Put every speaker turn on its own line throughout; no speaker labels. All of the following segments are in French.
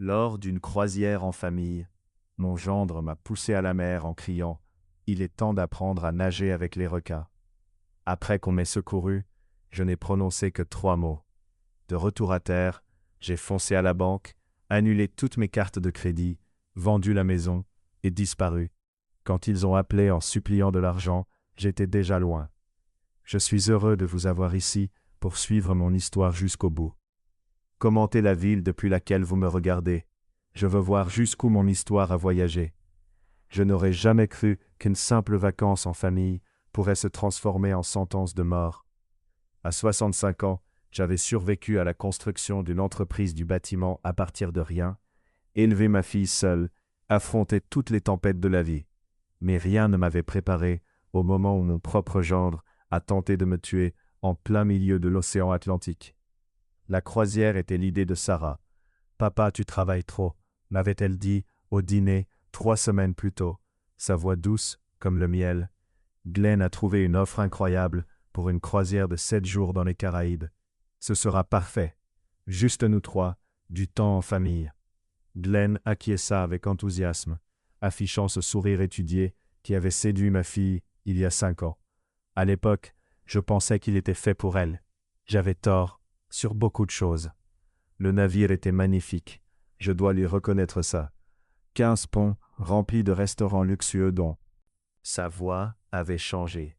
Lors d'une croisière en famille, mon gendre m'a poussé à la mer en criant « Il est temps d'apprendre à nager avec les requins ». Après qu'on m'ait secouru, je n'ai prononcé que 3 mots. De retour à terre, j'ai foncé à la banque, annulé toutes mes cartes de crédit, vendu la maison et disparu. Quand ils ont appelé en suppliant de l'argent, j'étais déjà loin. Je suis heureux de vous avoir ici pour suivre mon histoire jusqu'au bout. Commentez la ville depuis laquelle vous me regardez. Je veux voir jusqu'où mon histoire a voyagé. Je n'aurais jamais cru qu'une simple vacance en famille pourrait se transformer en sentence de mort. À 65 ans, j'avais survécu à la construction d'une entreprise du bâtiment à partir de rien, élevé ma fille seule, affronté toutes les tempêtes de la vie. Mais rien ne m'avait préparé au moment où mon propre gendre a tenté de me tuer en plein milieu de l'océan Atlantique. La croisière était l'idée de Sarah. « Papa, tu travailles trop », m'avait-elle dit au dîner 3 semaines plus tôt, sa voix douce comme le miel. Glenn a trouvé une offre incroyable pour une croisière de 7 jours dans les Caraïbes. Ce sera parfait. Juste nous 3, du temps en famille. Glenn acquiesça avec enthousiasme, affichant ce sourire étudié qui avait séduit ma fille il y a 5 ans. À l'époque, je pensais qu'il était fait pour elle. J'avais tort sur beaucoup de choses. Le navire était magnifique, je dois lui reconnaître ça. 15 ponts remplis de restaurants luxueux dont sa voix avait changé.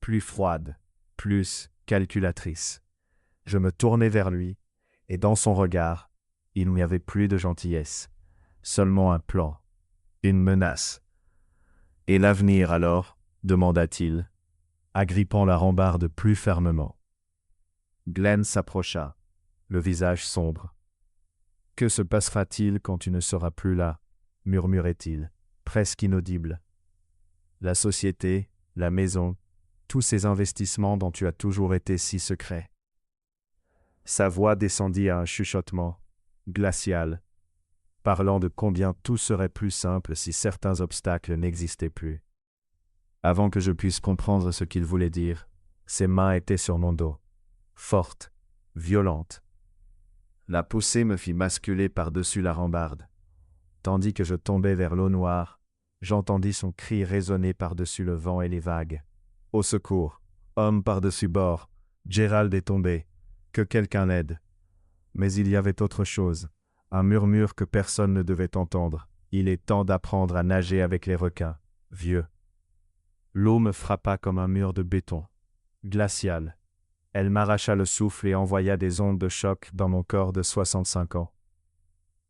Plus froide, plus calculatrice. Je me tournai vers lui, et dans son regard, il n'y avait plus de gentillesse, seulement un plan, une menace. « Et l'avenir alors ?» demanda-t-il, agrippant la rambarde plus fermement. Glenn s'approcha, le visage sombre. « Que se passera-t-il quand tu ne seras plus là ?» murmurait-il, presque inaudible. « La société, la maison, tous ces investissements dont tu as toujours été si secret. » Sa voix descendit à un chuchotement, glacial, parlant de combien tout serait plus simple si certains obstacles n'existaient plus. Avant que je puisse comprendre ce qu'il voulait dire, ses mains étaient sur mon dos, fortes, violentes. La poussée me fit basculer par-dessus la rambarde. Tandis que je tombais vers l'eau noire, j'entendis son cri résonner par-dessus le vent et les vagues. « Au secours! Homme par-dessus bord! Gerald est tombé! Que quelqu'un l'aide! » Mais il y avait autre chose, un murmure que personne ne devait entendre. « Il est temps d'apprendre à nager avec les requins, vieux. » L'eau me frappa comme un mur de béton, glacial. Elle m'arracha le souffle et envoya des ondes de choc dans mon corps de 65 ans.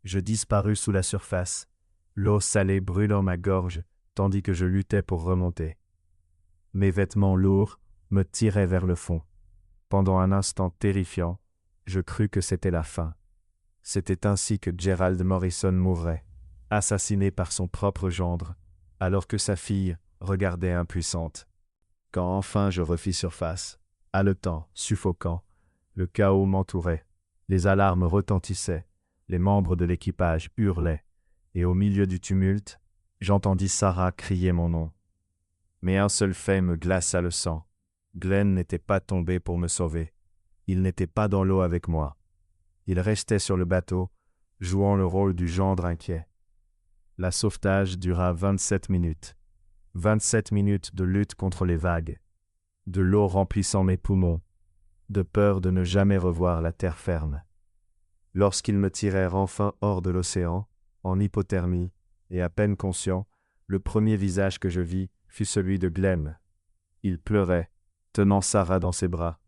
Je disparus sous la surface, l'eau salée brûlant ma gorge tandis que je luttais pour remonter. Mes vêtements lourds me tiraient vers le fond. Pendant un instant terrifiant, je crus que c'était la fin. C'était ainsi que Gerald Morrison mourrait, assassiné par son propre gendre, alors que sa fille regardait impuissante. Quand enfin je refis surface, haletant, suffocant, le chaos m'entourait. Les alarmes retentissaient, les membres de l'équipage hurlaient, et au milieu du tumulte, j'entendis Sarah crier mon nom. Mais un seul fait me glaça le sang. Glenn n'était pas tombé pour me sauver. Il n'était pas dans l'eau avec moi. Il restait sur le bateau, jouant le rôle du gendre inquiet. La sauvetage dura 27 minutes. 27 minutes de lutte contre les vagues, de l'eau remplissant mes poumons, de peur de ne jamais revoir la terre ferme. Lorsqu'ils me tirèrent enfin hors de l'océan, en hypothermie, et à peine conscient, le premier visage que je vis fut celui de Glenn. Il pleurait, tenant Sarah dans ses bras,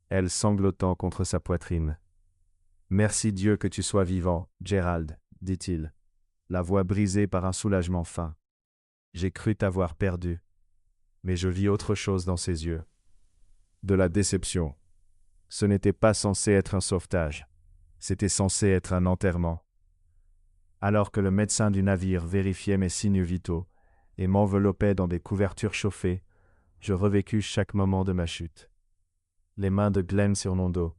elle sanglotant contre sa poitrine. « Merci Dieu que tu sois vivant, Gerald, » dit-il, la voix brisée par un soulagement fin. J'ai cru t'avoir perdu, mais je vis autre chose dans ses yeux. De la déception. Ce n'était pas censé être un sauvetage, c'était censé être un enterrement. Alors que le médecin du navire vérifiait mes signes vitaux et m'enveloppait dans des couvertures chauffées, je revécus chaque moment de ma chute. Les mains de Glenn sur mon dos,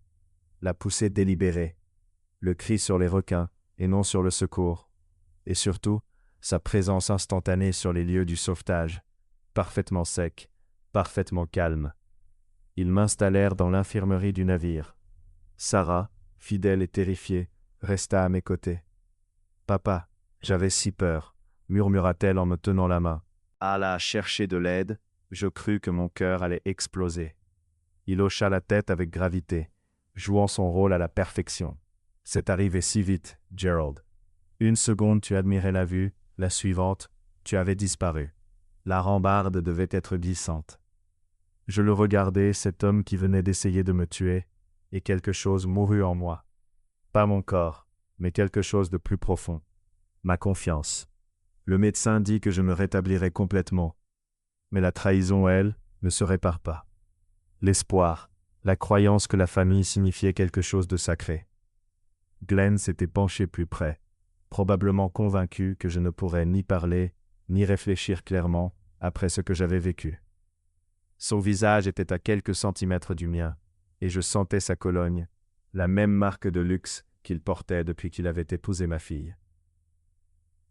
la poussée délibérée, le cri sur les requins et non sur le secours, et surtout, sa présence instantanée sur les lieux du sauvetage, parfaitement sec, parfaitement calme. Ils m'installèrent dans l'infirmerie du navire. Sarah, fidèle et terrifiée, resta à mes côtés. Papa, j'avais si peur, murmura-t-elle en me tenant la main. Alla chercher de l'aide, je crus que mon cœur allait exploser. Il hocha la tête avec gravité, jouant son rôle à la perfection. C'est arrivé si vite, Gerald. Une seconde tu admirais la vue, la suivante, tu avais disparu. La rambarde devait être glissante. Je le regardais, cet homme qui venait d'essayer de me tuer, et quelque chose mourut en moi. Pas mon corps, mais quelque chose de plus profond. Ma confiance. Le médecin dit que je me rétablirai complètement. Mais la trahison, elle, ne se répare pas. L'espoir, la croyance que la famille signifiait quelque chose de sacré. Glenn s'était penché plus près, probablement convaincu que je ne pourrais ni parler, ni réfléchir clairement après ce que j'avais vécu. Son visage était à quelques centimètres du mien, et je sentais sa Cologne, la même marque de luxe qu'il portait depuis qu'il avait épousé ma fille.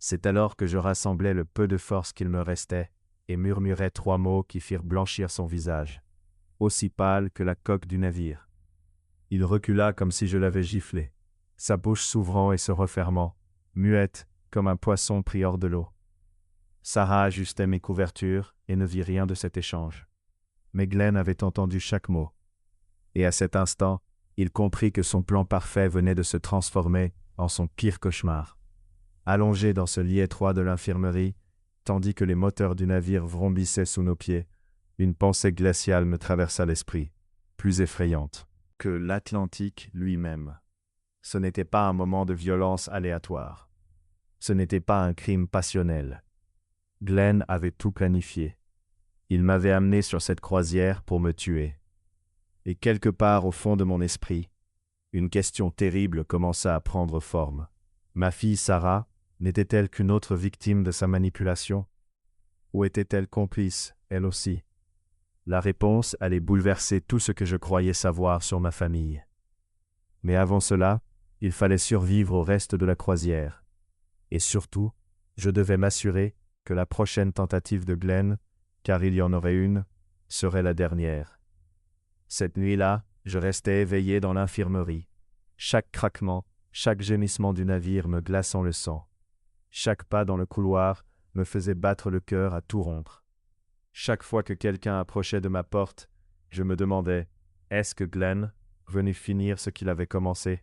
C'est alors que je rassemblai le peu de force qu'il me restait et murmurai 3 mots qui firent blanchir son visage, aussi pâle que la coque du navire. Il recula comme si je l'avais giflé, sa bouche s'ouvrant et se refermant, muette comme un poisson pris hors de l'eau. Sarah ajustait mes couvertures et ne vit rien de cet échange. Mais Glenn avait entendu chaque mot. Et à cet instant, il comprit que son plan parfait venait de se transformer en son pire cauchemar. Allongé dans ce lit étroit de l'infirmerie, tandis que les moteurs du navire vrombissaient sous nos pieds, une pensée glaciale me traversa l'esprit, plus effrayante que l'Atlantique lui-même. Ce n'était pas un moment de violence aléatoire. Ce n'était pas un crime passionnel. Glenn avait tout planifié. Il m'avait amené sur cette croisière pour me tuer. Et quelque part au fond de mon esprit, une question terrible commença à prendre forme. Ma fille Sarah n'était-elle qu'une autre victime de sa manipulation? Ou était-elle complice, elle aussi? La réponse allait bouleverser tout ce que je croyais savoir sur ma famille. Mais avant cela, il fallait survivre au reste de la croisière. Et surtout, je devais m'assurer que la prochaine tentative de Glenn, car il y en aurait une, serait la dernière. Cette nuit-là, je restais éveillé dans l'infirmerie. Chaque craquement, chaque gémissement du navire me glaçant le sang. Chaque pas dans le couloir me faisait battre le cœur à tout rompre. Chaque fois que quelqu'un approchait de ma porte, je me demandais, est-ce que Glenn, venu finir ce qu'il avait commencé?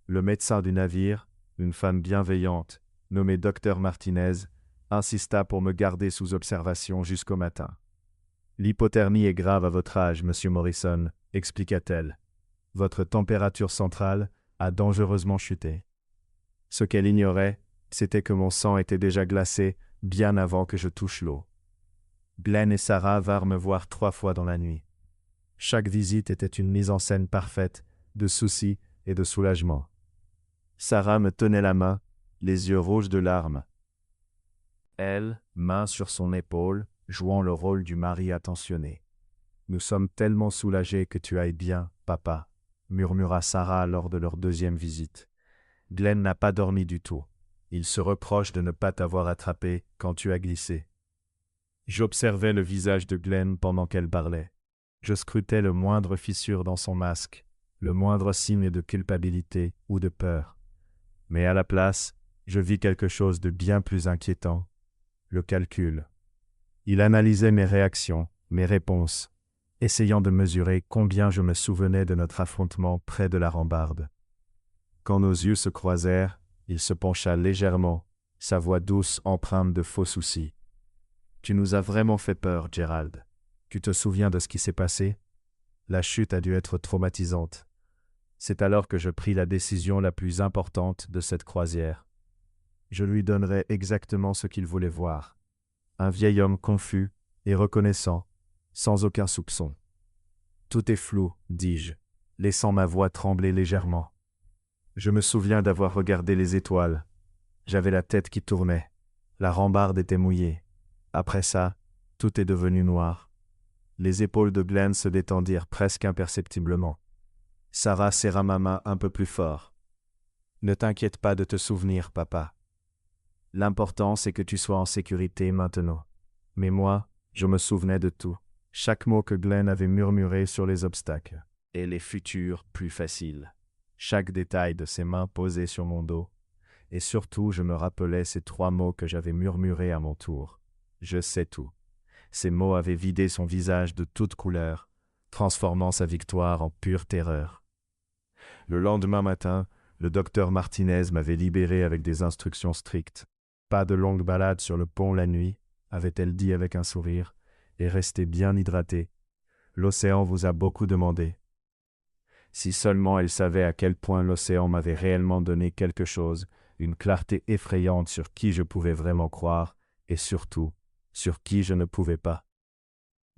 Le médecin du navire, une femme bienveillante, nommée Dr Martinez, insista pour me garder sous observation jusqu'au matin. L'hypothermie est grave à votre âge, monsieur Morrison, expliqua-t-elle. Votre température centrale a dangereusement chuté. Ce qu'elle ignorait, c'était que mon sang était déjà glacé bien avant que je touche l'eau. Glenn et Sarah vinrent me voir 3 fois dans la nuit. Chaque visite était une mise en scène parfaite de soucis et de soulagement. Sarah me tenait la main, les yeux rouges de larmes. Elle, main sur son épaule, jouant le rôle du mari attentionné. « Nous sommes tellement soulagés que tu ailles bien, papa », murmura Sarah lors de leur 2e visite. Glenn n'a pas dormi du tout. Il se reproche de ne pas t'avoir attrapé quand tu as glissé. J'observais le visage de Glenn pendant qu'elle parlait. Je scrutais le moindre fissure dans son masque, le moindre signe de culpabilité ou de peur. Mais à la place, je vis quelque chose de bien plus inquiétant, le calcul. Il analysait mes réactions, mes réponses, essayant de mesurer combien je me souvenais de notre affrontement près de la rambarde. Quand nos yeux se croisèrent, il se pencha légèrement, sa voix douce empreinte de faux soucis. « Tu nous as vraiment fait peur, Gerald. Tu te souviens de ce qui s'est passé? La chute a dû être traumatisante. C'est alors que je pris la décision la plus importante de cette croisière. Je lui donnerai exactement ce qu'il voulait voir. Un vieil homme confus et reconnaissant, sans aucun soupçon. Tout est flou, dis-je, laissant ma voix trembler légèrement. Je me souviens d'avoir regardé les étoiles. J'avais la tête qui tournait. La rambarde était mouillée. Après ça, tout est devenu noir. Les épaules de Glenn se détendirent presque imperceptiblement. Sarah serra ma main un peu plus fort. « Ne t'inquiète pas de te souvenir, papa. L'important, c'est que tu sois en sécurité maintenant. » Mais moi, je me souvenais de tout. Chaque mot que Glenn avait murmuré sur les obstacles. Et les futurs plus faciles. Chaque détail de ses mains posées sur mon dos. et surtout je me rappelais ces 3 mots que j'avais murmurés à mon tour. Je sais tout. Ces mots avaient vidé son visage de toute couleur, transformant sa victoire en pure terreur. Le lendemain matin, le docteur Martinez m'avait libéré avec des instructions strictes. Pas de longue balade sur le pont la nuit, avait-elle dit avec un sourire, et restez bien hydraté. L'océan vous a beaucoup demandé. Si seulement elle savait à quel point l'océan m'avait réellement donné quelque chose, une clarté effrayante sur qui je pouvais vraiment croire, et surtout, sur qui je ne pouvais pas.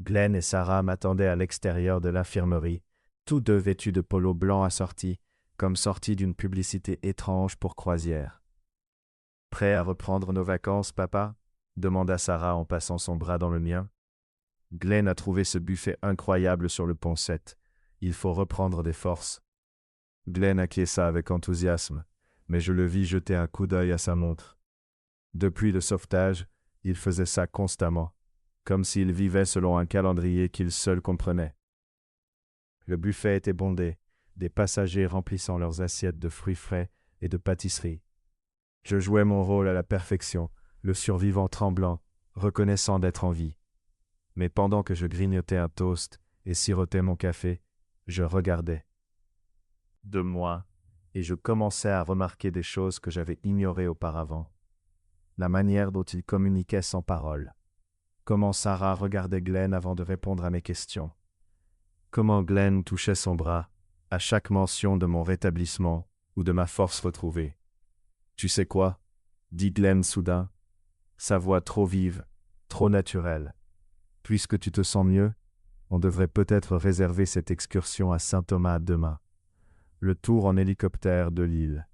Glenn et Sarah m'attendaient à l'extérieur de l'infirmerie, tous deux vêtus de polo blanc assortis, comme sortis d'une publicité étrange pour croisière. « Prêt à reprendre nos vacances, papa ?» demanda Sarah en passant son bras dans le mien. Glenn a trouvé ce buffet incroyable sur le pont 7. Il faut reprendre des forces. Glenn acquiesça avec enthousiasme, mais je le vis jeter un coup d'œil à sa montre. Depuis le sauvetage, il faisait ça constamment, comme s'il vivait selon un calendrier qu'il seul comprenait. Le buffet était bondé, des passagers remplissant leurs assiettes de fruits frais et de pâtisseries. Je jouais mon rôle à la perfection, le survivant tremblant, reconnaissant d'être en vie. Mais pendant que je grignotais un toast et sirotais mon café, je regardais de moi, et je commençais à remarquer des choses que j'avais ignorées auparavant. La manière dont il communiquait sans parole. Comment Sarah regardait Glenn avant de répondre à mes questions. Comment Glenn touchait son bras à chaque mention de mon rétablissement ou de ma force retrouvée. « Tu sais quoi ?» dit Glenn soudain, sa voix trop vive, trop naturelle. « Puisque tu te sens mieux, on devrait peut-être réserver cette excursion à Saint-Thomas demain. Le tour en hélicoptère de l'île.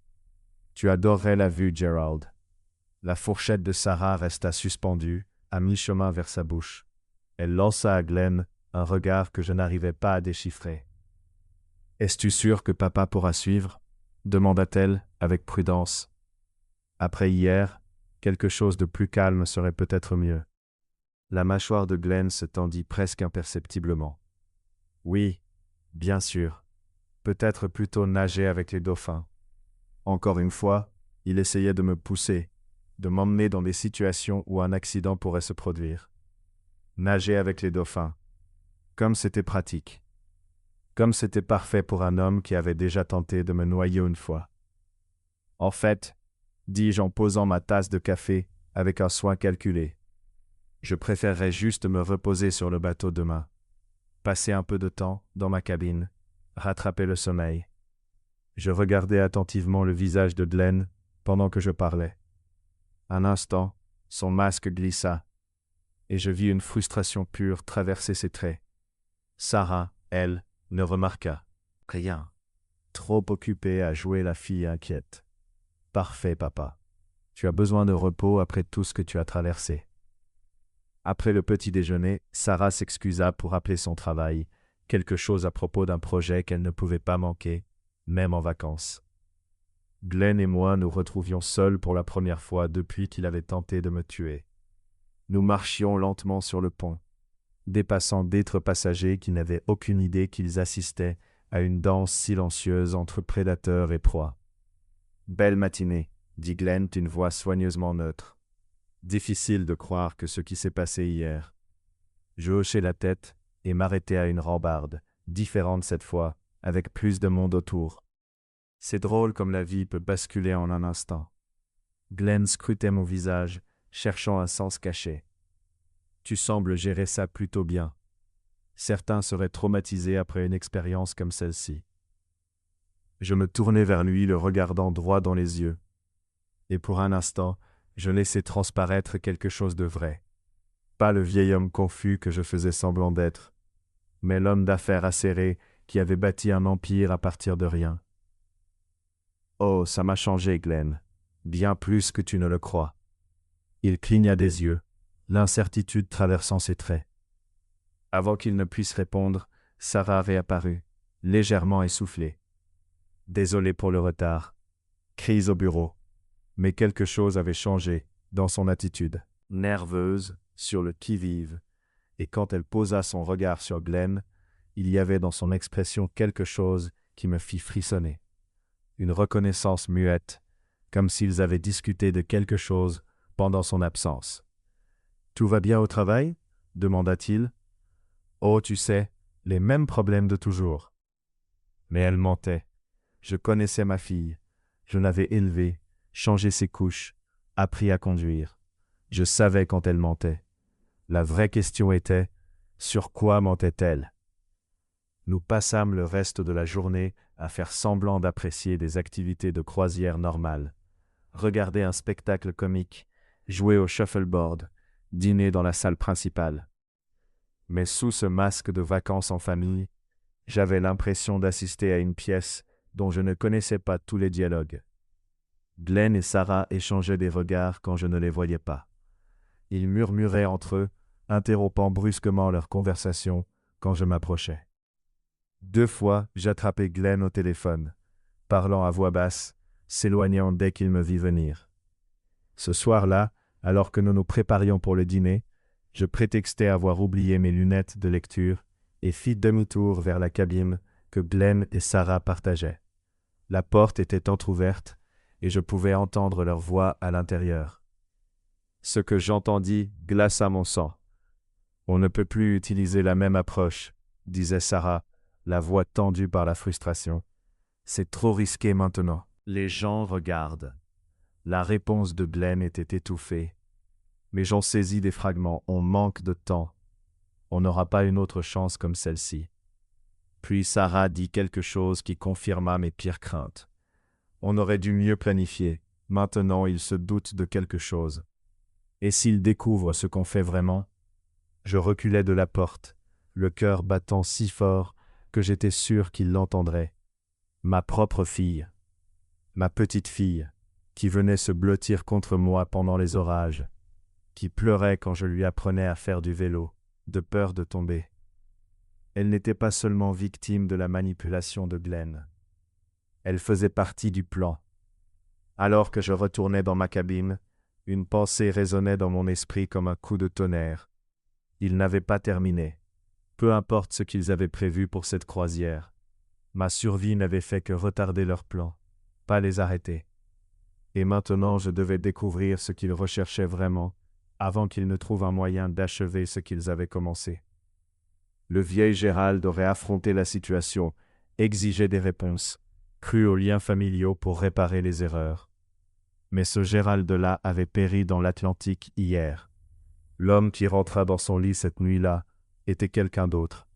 Tu adorerais la vue, Gerald. » La fourchette de Sarah resta suspendue, à mi-chemin vers sa bouche. Elle lança à Glenn un regard que je n'arrivais pas à déchiffrer. « Es-tu sûr que papa pourra suivre ?» demanda-t-elle avec prudence. Après hier, quelque chose de plus calme serait peut-être mieux. La mâchoire de Glenn se tendit presque imperceptiblement. « Oui, bien sûr. Peut-être plutôt nager avec les dauphins. » Encore une fois, il essayait de me pousser, de m'emmener dans des situations où un accident pourrait se produire. Nager avec les dauphins. Comme c'était pratique. Comme c'était parfait pour un homme qui avait déjà tenté de me noyer une fois. En fait, dis-je en posant ma tasse de café avec un soin calculé. Je préférerais juste me reposer sur le bateau demain. Passer un peu de temps dans ma cabine, rattraper le sommeil. Je regardais attentivement le visage de Glenn pendant que je parlais. Un instant, son masque glissa, et je vis une frustration pure traverser ses traits. Sarah, elle, ne remarqua rien, trop occupée à jouer la fille inquiète. « Parfait, papa. Tu as besoin de repos après tout ce que tu as traversé. » Après le petit déjeuner, Sarah s'excusa pour rappeler son travail, quelque chose à propos d'un projet qu'elle ne pouvait pas manquer, même en vacances. Glenn et moi nous retrouvions seuls pour la première fois depuis qu'il avait tenté de me tuer. Nous marchions lentement sur le pont, dépassant d'autres passagers qui n'avaient aucune idée qu'ils assistaient à une danse silencieuse entre prédateurs et proies. « Belle matinée », dit Glenn d'une voix soigneusement neutre. Difficile de croire que ce qui s'est passé hier. Je hochai la tête et m'arrêtai à une rambarde, différente cette fois, avec plus de monde autour. C'est drôle comme la vie peut basculer en un instant. Glenn scrutait mon visage, cherchant un sens caché. « Tu sembles gérer ça plutôt bien. Certains seraient traumatisés après une expérience comme celle-ci. » Je me tournai vers lui, le regardant droit dans les yeux. Et pour un instant, je laissai transparaître quelque chose de vrai. Pas le vieil homme confus que je faisais semblant d'être, mais l'homme d'affaires acéré qui avait bâti un empire à partir de rien. Oh, ça m'a changé, Glenn. Bien plus que tu ne le crois. Il cligna des yeux, l'incertitude traversant ses traits. Avant qu'il ne puisse répondre, Sarah réapparut, légèrement essoufflée. Désolé pour le retard. Crise au bureau. Mais quelque chose avait changé dans son attitude. Nerveuse, sur le qui-vive, et quand elle posa son regard sur Glenn, il y avait dans son expression quelque chose qui me fit frissonner. Une reconnaissance muette, comme s'ils avaient discuté de quelque chose pendant son absence. « Tout va bien au travail ?» demanda-t-il. « Oh, tu sais, les mêmes problèmes de toujours. » Mais elle mentait. Je connaissais ma fille. Je l'avais élevée, changé ses couches, appris à conduire. Je savais quand elle mentait. La vraie question était, sur quoi mentait-elle? Nous passâmes le reste de la journée à faire semblant d'apprécier des activités de croisière normales. Regarder un spectacle comique, jouer au shuffleboard, dîner dans la salle principale. Mais sous ce masque de vacances en famille, j'avais l'impression d'assister à une pièce dont je ne connaissais pas tous les dialogues. Glenn et Sarah échangeaient des regards quand je ne les voyais pas. Ils murmuraient entre eux, interrompant brusquement leur conversation quand je m'approchais. 2 fois, j'attrapais Glenn au téléphone, parlant à voix basse, s'éloignant dès qu'il me vit venir. Ce soir-là, alors que nous nous préparions pour le dîner, je prétextai avoir oublié mes lunettes de lecture et fis demi-tour vers la cabine que Glenn et Sarah partageaient. La porte était entr'ouverte et je pouvais entendre leur voix à l'intérieur. Ce que j'entendis glaça mon sang. « On ne peut plus utiliser la même approche, » disait Sarah, la voix tendue par la frustration. « C'est trop risqué maintenant. Les gens regardent. » La réponse de Glenn était étouffée. Mais j'en saisis des fragments. On manque de temps. On n'aura pas une autre chance comme celle-ci. Puis Sarah dit quelque chose qui confirma mes pires craintes. On aurait dû mieux planifier. Maintenant, il se doute de quelque chose. Et s'il découvre ce qu'on fait vraiment? Je reculai de la porte, le cœur battant si fort que j'étais sûr qu'il l'entendrait. Ma propre fille, ma petite fille, qui venait se blottir contre moi pendant les orages, qui pleurait quand je lui apprenais à faire du vélo, de peur de tomber. Elle n'était pas seulement victime de la manipulation de Glenn. Elle faisait partie du plan. Alors que je retournais dans ma cabine, une pensée résonnait dans mon esprit comme un coup de tonnerre. Ils n'avaient pas terminé. Peu importe ce qu'ils avaient prévu pour cette croisière. Ma survie n'avait fait que retarder leur plan, pas les arrêter. Et maintenant je devais découvrir ce qu'ils recherchaient vraiment, avant qu'ils ne trouvent un moyen d'achever ce qu'ils avaient commencé. Le vieil Gérald aurait affronté la situation, exigé des réponses, cru aux liens familiaux pour réparer les erreurs. Mais ce Gérald-là avait péri dans l'Atlantique hier. L'homme qui rentra dans son lit cette nuit-là était quelqu'un d'autre.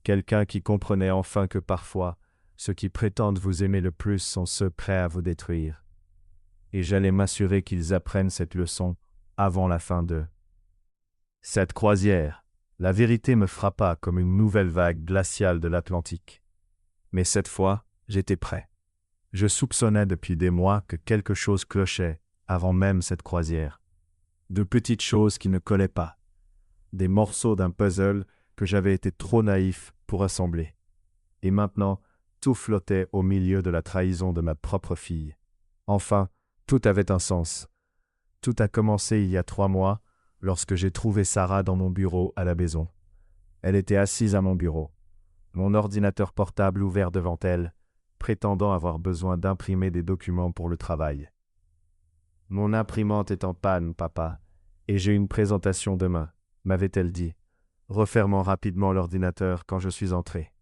Quelqu'un qui comprenait enfin que parfois, ceux qui prétendent vous aimer le plus sont ceux prêts à vous détruire. Et j'allais m'assurer qu'ils apprennent cette leçon avant la fin d'eux. Cette croisière, la vérité me frappa comme une nouvelle vague glaciale de l'Atlantique. Mais cette fois, j'étais prêt. Je soupçonnais depuis des mois que quelque chose clochait avant même cette croisière. De petites choses qui ne collaient pas. Des morceaux d'un puzzle que j'avais été trop naïf pour assembler. Et maintenant, tout flottait au milieu de la trahison de ma propre fille. Enfin, tout avait un sens. Tout a commencé il y a 3 mois, lorsque j'ai trouvé Sarah dans mon bureau à la maison. Elle était assise à mon bureau, mon ordinateur portable ouvert devant elle, prétendant avoir besoin d'imprimer des documents pour le travail. « Mon imprimante est en panne, papa, et j'ai une présentation demain, » m'avait-elle dit, refermant rapidement l'ordinateur quand je suis entré.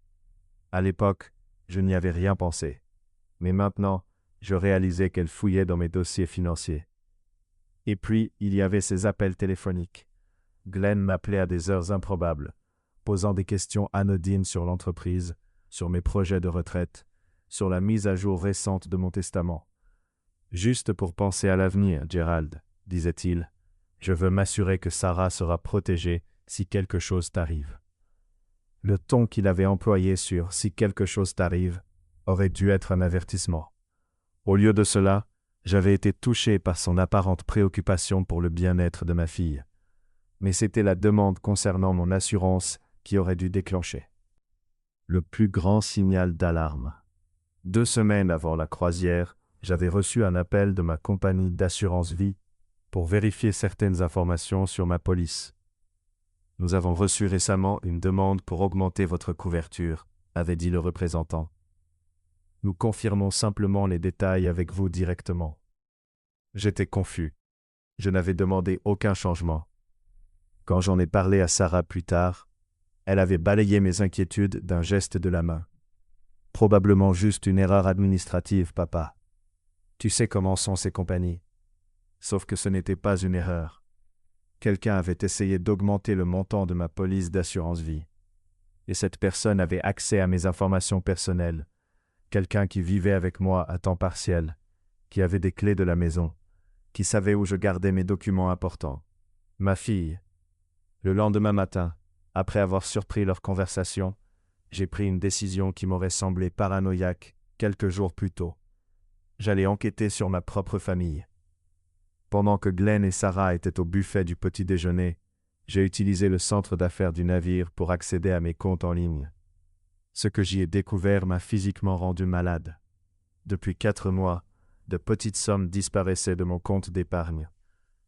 À l'époque, je n'y avais rien pensé, mais maintenant, je réalisais qu'elle fouillait dans mes dossiers financiers. Et puis, il y avait ces appels téléphoniques. Glenn m'appelait à des heures improbables, posant des questions anodines sur l'entreprise, sur mes projets de retraite, sur la mise à jour récente de mon testament. « Juste pour penser à l'avenir, Gérald, » disait-il. « Je veux m'assurer que Sarah sera protégée si quelque chose t'arrive. » Le ton qu'il avait employé sur « si quelque chose t'arrive » aurait dû être un avertissement. Au lieu de cela, j'avais été touché par son apparente préoccupation pour le bien-être de ma fille. Mais c'était la demande concernant mon assurance qui aurait dû déclencher. Le plus grand signal d'alarme. 2 semaines avant la croisière, j'avais reçu un appel de ma compagnie d'assurance vie pour vérifier certaines informations sur ma police. « Nous avons reçu récemment une demande pour augmenter votre couverture », avait dit le représentant. « Nous confirmons simplement les détails avec vous directement. » J'étais confus. Je n'avais demandé aucun changement. Quand j'en ai parlé à Sarah plus tard, elle avait balayé mes inquiétudes d'un geste de la main. Probablement juste une erreur administrative, papa. Tu sais comment sont ces compagnies. Sauf que ce n'était pas une erreur. Quelqu'un avait essayé d'augmenter le montant de ma police d'assurance vie. Et cette personne avait accès à mes informations personnelles. Quelqu'un qui vivait avec moi à temps partiel, qui avait des clés de la maison, qui savait où je gardais mes documents importants. Ma fille. Le lendemain matin, après avoir surpris leur conversation, j'ai pris une décision qui m'aurait semblé paranoïaque quelques jours plus tôt. J'allais enquêter sur ma propre famille. Pendant que Glenn et Sarah étaient au buffet du petit déjeuner, j'ai utilisé le centre d'affaires du navire pour accéder à mes comptes en ligne. Ce que j'y ai découvert m'a physiquement rendu malade. Depuis 4 mois, de petites sommes disparaissaient de mon compte d'épargne.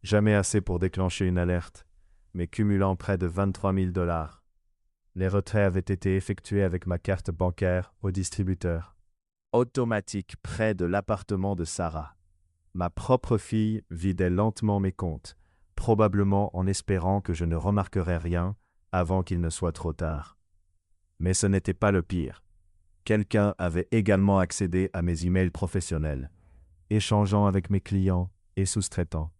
Jamais assez pour déclencher une alerte, mais cumulant près de 23 000 $. Les retraits avaient été effectués avec ma carte bancaire au distributeur automatique près de l'appartement de Sarah. Ma propre fille vidait lentement mes comptes, probablement en espérant que je ne remarquerais rien avant qu'il ne soit trop tard. Mais ce n'était pas le pire. Quelqu'un avait également accédé à mes emails professionnels, échangeant avec mes clients et sous-traitants.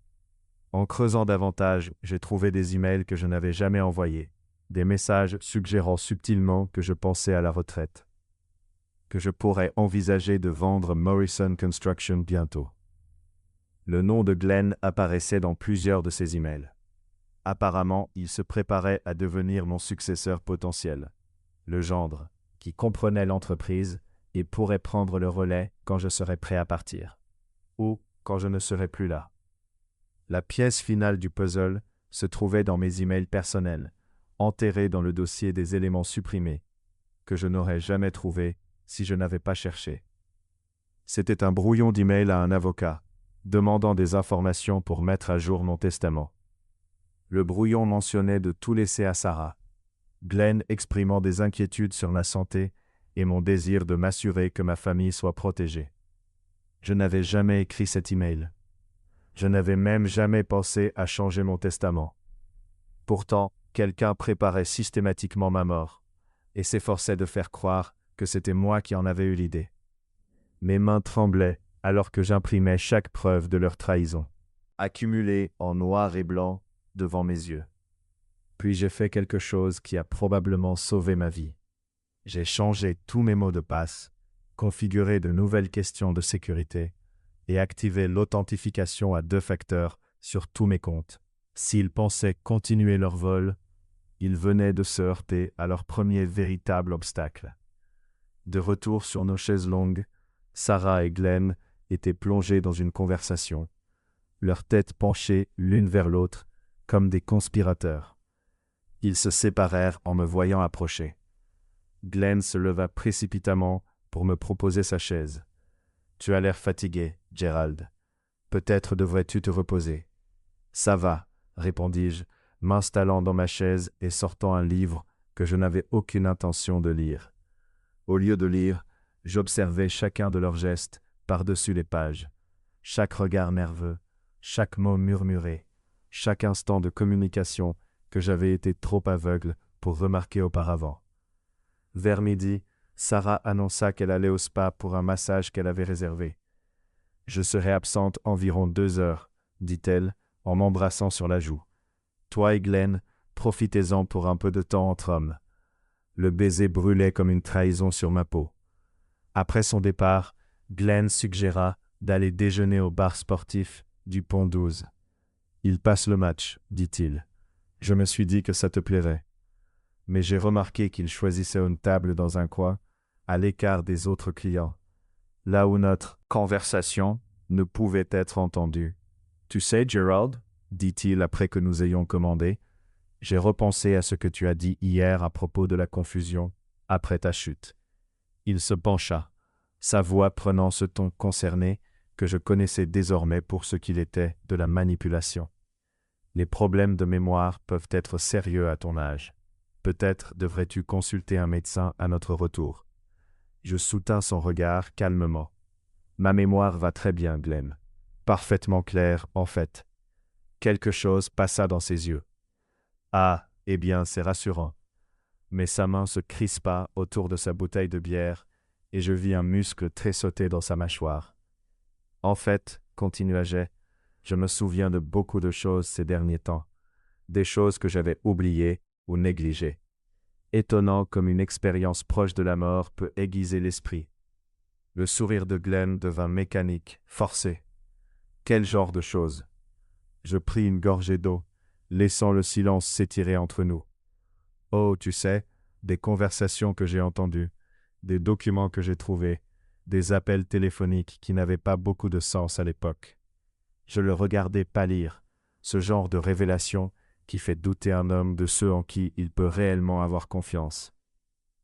En creusant davantage, j'ai trouvé des emails que je n'avais jamais envoyés, des messages suggérant subtilement que je pensais à la retraite, que je pourrais envisager de vendre Morrison Construction bientôt. Le nom de Glenn apparaissait dans plusieurs de ces emails. Apparemment, il se préparait à devenir mon successeur potentiel, le gendre, qui comprenait l'entreprise et pourrait prendre le relais quand je serais prêt à partir, ou quand je ne serais plus là. La pièce finale du puzzle se trouvait dans mes emails personnels, enterrés dans le dossier des éléments supprimés, que je n'aurais jamais trouvé si je n'avais pas cherché. C'était un brouillon d'email à un avocat, demandant des informations pour mettre à jour mon testament. Le brouillon mentionnait de tout laisser à Sarah, Glenn exprimant des inquiétudes sur ma santé et mon désir de m'assurer que ma famille soit protégée. Je n'avais jamais écrit cet email. Je n'avais même jamais pensé à changer mon testament. Pourtant, quelqu'un préparait systématiquement ma mort et s'efforçait de faire croire que c'était moi qui en avais eu l'idée. Mes mains tremblaient alors que j'imprimais chaque preuve de leur trahison, accumulée en noir et blanc devant mes yeux. Puis j'ai fait quelque chose qui a probablement sauvé ma vie. J'ai changé tous mes mots de passe, configuré de nouvelles questions de sécurité et activé l'authentification à 2 facteurs sur tous mes comptes. S'ils pensaient continuer leur vol, ils venaient de se heurter à leur premier véritable obstacle. De retour sur nos chaises longues, Sarah et Glenn étaient plongés dans une conversation, leurs têtes penchées l'une vers l'autre, comme des conspirateurs. Ils se séparèrent en me voyant approcher. Glenn se leva précipitamment pour me proposer sa chaise. « Tu as l'air fatigué, Gerald. Peut-être devrais-tu te reposer. »« Ça va, » répondis-je, m'installant dans ma chaise et sortant un livre que je n'avais aucune intention de lire. Au lieu de lire, j'observais chacun de leurs gestes par-dessus les pages, chaque regard nerveux, chaque mot murmuré, chaque instant de communication que j'avais été trop aveugle pour remarquer auparavant. Vers midi, Sarah annonça qu'elle allait au spa pour un massage qu'elle avait réservé. « Je serai absente environ 2 heures, » dit-elle, en m'embrassant sur la joue. « Toi et Glenn, profitez-en pour un peu de temps entre hommes. » Le baiser brûlait comme une trahison sur ma peau. Après son départ, Glenn suggéra d'aller déjeuner au bar sportif du Pont 12. « Il passe le match, » dit-il. Je me suis dit que ça te plairait. Mais j'ai remarqué qu'il choisissait une table dans un coin, à l'écart des autres clients, là où notre conversation ne pouvait être entendue. « Tu sais, Gerald, » dit-il après que nous ayons commandé, « j'ai repensé à ce que tu as dit hier à propos de la confusion, après ta chute. » Il se pencha, sa voix prenant ce ton concerné que je connaissais désormais pour ce qu'il était de la manipulation. Les problèmes de mémoire peuvent être sérieux à ton âge. Peut-être devrais-tu consulter un médecin à notre retour. Je soutins son regard calmement. Ma mémoire va très bien, Glenn. parfaitement clair, en fait. Quelque chose passa dans ses yeux. Ah, eh bien, c'est rassurant. Mais sa main se crispa autour de sa bouteille de bière, et je vis un muscle tressauter dans sa mâchoire. En fait, continua-je, je me souviens de beaucoup de choses ces derniers temps, des choses que j'avais oubliées ou négligées. Étonnant comme une expérience proche de la mort peut aiguiser l'esprit. Le sourire de Glenn devint mécanique, forcé. Quel genre de choses? Je pris une gorgée d'eau, laissant le silence s'étirer entre nous. Oh, tu sais, des conversations que j'ai entendues, des documents que j'ai trouvés, des appels téléphoniques qui n'avaient pas beaucoup de sens à l'époque. Je le regardais pâlir, ce genre de révélation qui fait douter un homme de ceux en qui il peut réellement avoir confiance.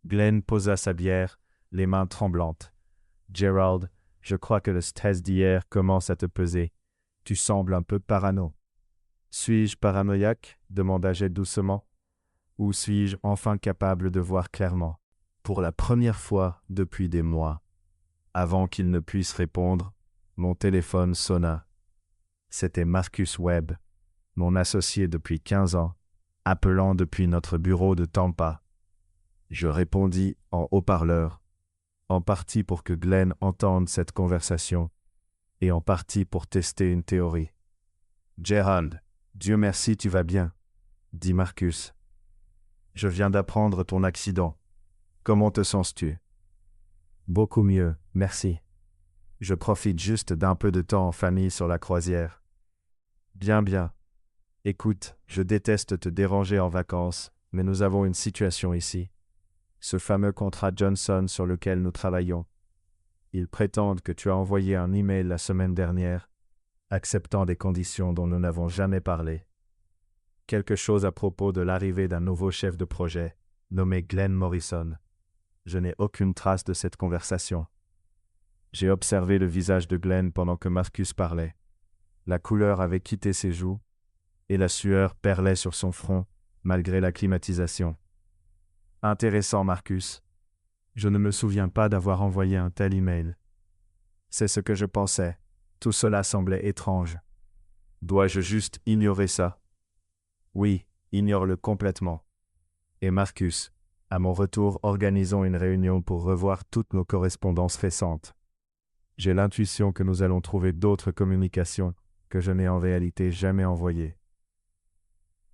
Glenn posa sa bière, les mains tremblantes. « Gerald, je crois que le stress d'hier commence à te peser. Tu sembles un peu parano. »« Suis-je paranoïaque » demanda-je doucement. « Ou suis-je enfin capable de voir clairement ?» Pour la première fois depuis des mois, avant qu'il ne puisse répondre, mon téléphone sonna. C'était Marcus Webb, mon associé depuis 15 ans, appelant depuis notre bureau de Tampa. Je répondis en haut-parleur, en partie pour que Glenn entende cette conversation, et en partie pour tester une théorie. « Gerald, Dieu merci tu vas bien, » dit Marcus. « Je viens d'apprendre ton accident. Comment te sens-tu? » « Beaucoup mieux, merci. Je profite juste d'un peu de temps en famille sur la croisière. »« Bien, bien. Écoute, je déteste te déranger en vacances, mais nous avons une situation ici. Ce fameux contrat Johnson sur lequel nous travaillons. Ils prétendent que tu as envoyé un email la semaine dernière, acceptant des conditions dont nous n'avons jamais parlé. Quelque chose à propos de l'arrivée d'un nouveau chef de projet, nommé Glenn Morrison. Je n'ai aucune trace de cette conversation. J'ai observé le visage de Glenn pendant que Marcus parlait. La couleur avait quitté ses joues, et la sueur perlait sur son front, malgré la climatisation. Intéressant, Marcus. Je ne me souviens pas d'avoir envoyé un tel email. C'est ce que je pensais. Tout cela semblait étrange. Dois-je juste ignorer ça? Oui, ignore-le complètement. Et Marcus, à mon retour, organisons une réunion pour revoir toutes nos correspondances récentes. J'ai l'intuition que nous allons trouver d'autres communications que je n'ai en réalité jamais envoyées.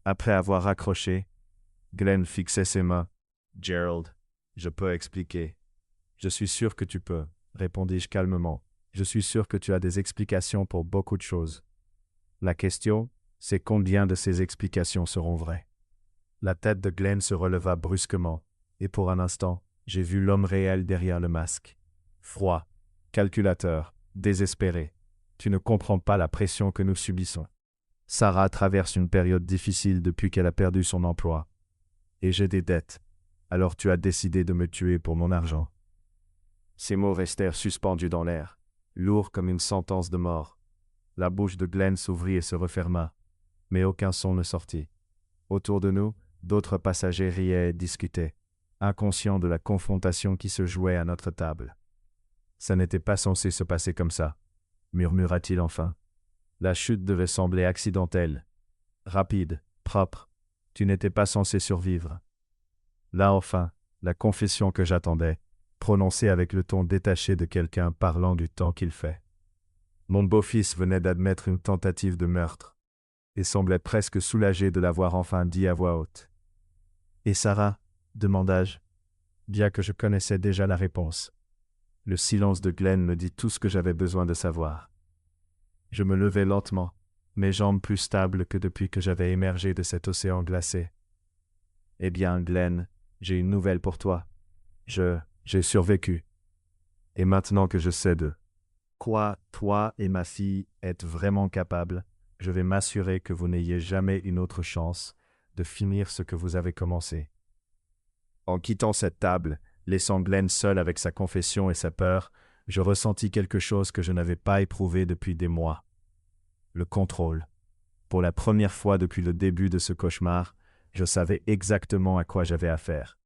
Après avoir raccroché, Glenn fixait ses mains. « Gerald, je peux expliquer. »« Je suis sûr que tu peux, » répondis-je calmement. « Je suis sûr que tu as des explications pour beaucoup de choses. La question, c'est combien de ces explications seront vraies. » La tête de Glenn se releva brusquement, et pour un instant, j'ai vu l'homme réel derrière le masque. Froid, calculateur, désespéré. Tu ne comprends pas la pression que nous subissons. Sarah traverse une période difficile depuis qu'elle a perdu son emploi. Et j'ai des dettes. Alors tu as décidé de me tuer pour mon argent. Ces mots restèrent suspendus dans l'air, lourds comme une sentence de mort. La bouche de Glenn s'ouvrit et se referma, mais aucun son ne sortit. Autour de nous, d'autres passagers riaient et discutaient, inconscients de la confrontation qui se jouait à notre table. « Ça n'était pas censé se passer comme ça, » murmura-t-il enfin. La chute devait sembler accidentelle, rapide, propre. Tu n'étais pas censé survivre. Là enfin, la confession que j'attendais, prononcée avec le ton détaché de quelqu'un parlant du temps qu'il fait. Mon beau-fils venait d'admettre une tentative de meurtre, et semblait presque soulagé de l'avoir enfin dit à voix haute. « Et Sarah ?» demandai-je, bien que je connaissais déjà la réponse. Le silence de Glenn me dit tout ce que j'avais besoin de savoir. Je me levai lentement, mes jambes plus stables que depuis que j'avais émergé de cet océan glacé. « Eh bien, Glenn, j'ai une nouvelle pour toi. J'ai survécu. Et maintenant que je sais de quoi toi et ma fille êtes vraiment capables, je vais m'assurer que vous n'ayez jamais une autre chance de finir ce que vous avez commencé. » En quittant cette table, laissant Glenn seul avec sa confession et sa peur, je ressentis quelque chose que je n'avais pas éprouvé depuis des mois. Le contrôle. Pour la première fois depuis le début de ce cauchemar, je savais exactement à quoi j'avais affaire.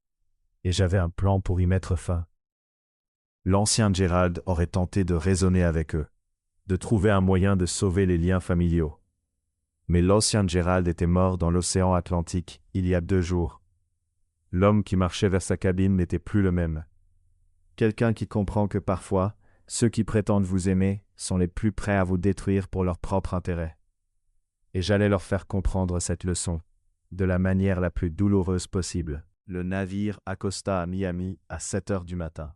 Et j'avais un plan pour y mettre fin. L'ancien Gerald aurait tenté de raisonner avec eux. de trouver un moyen de sauver les liens familiaux. Mais l'ancien Gerald était mort dans l'océan Atlantique il y a 2 jours. L'homme qui marchait vers sa cabine n'était plus le même. Quelqu'un qui comprend que parfois, ceux qui prétendent vous aimer sont les plus prêts à vous détruire pour leur propre intérêt. Et j'allais leur faire comprendre cette leçon, de la manière la plus douloureuse possible. Le navire accosta à Miami à 7 heures du matin.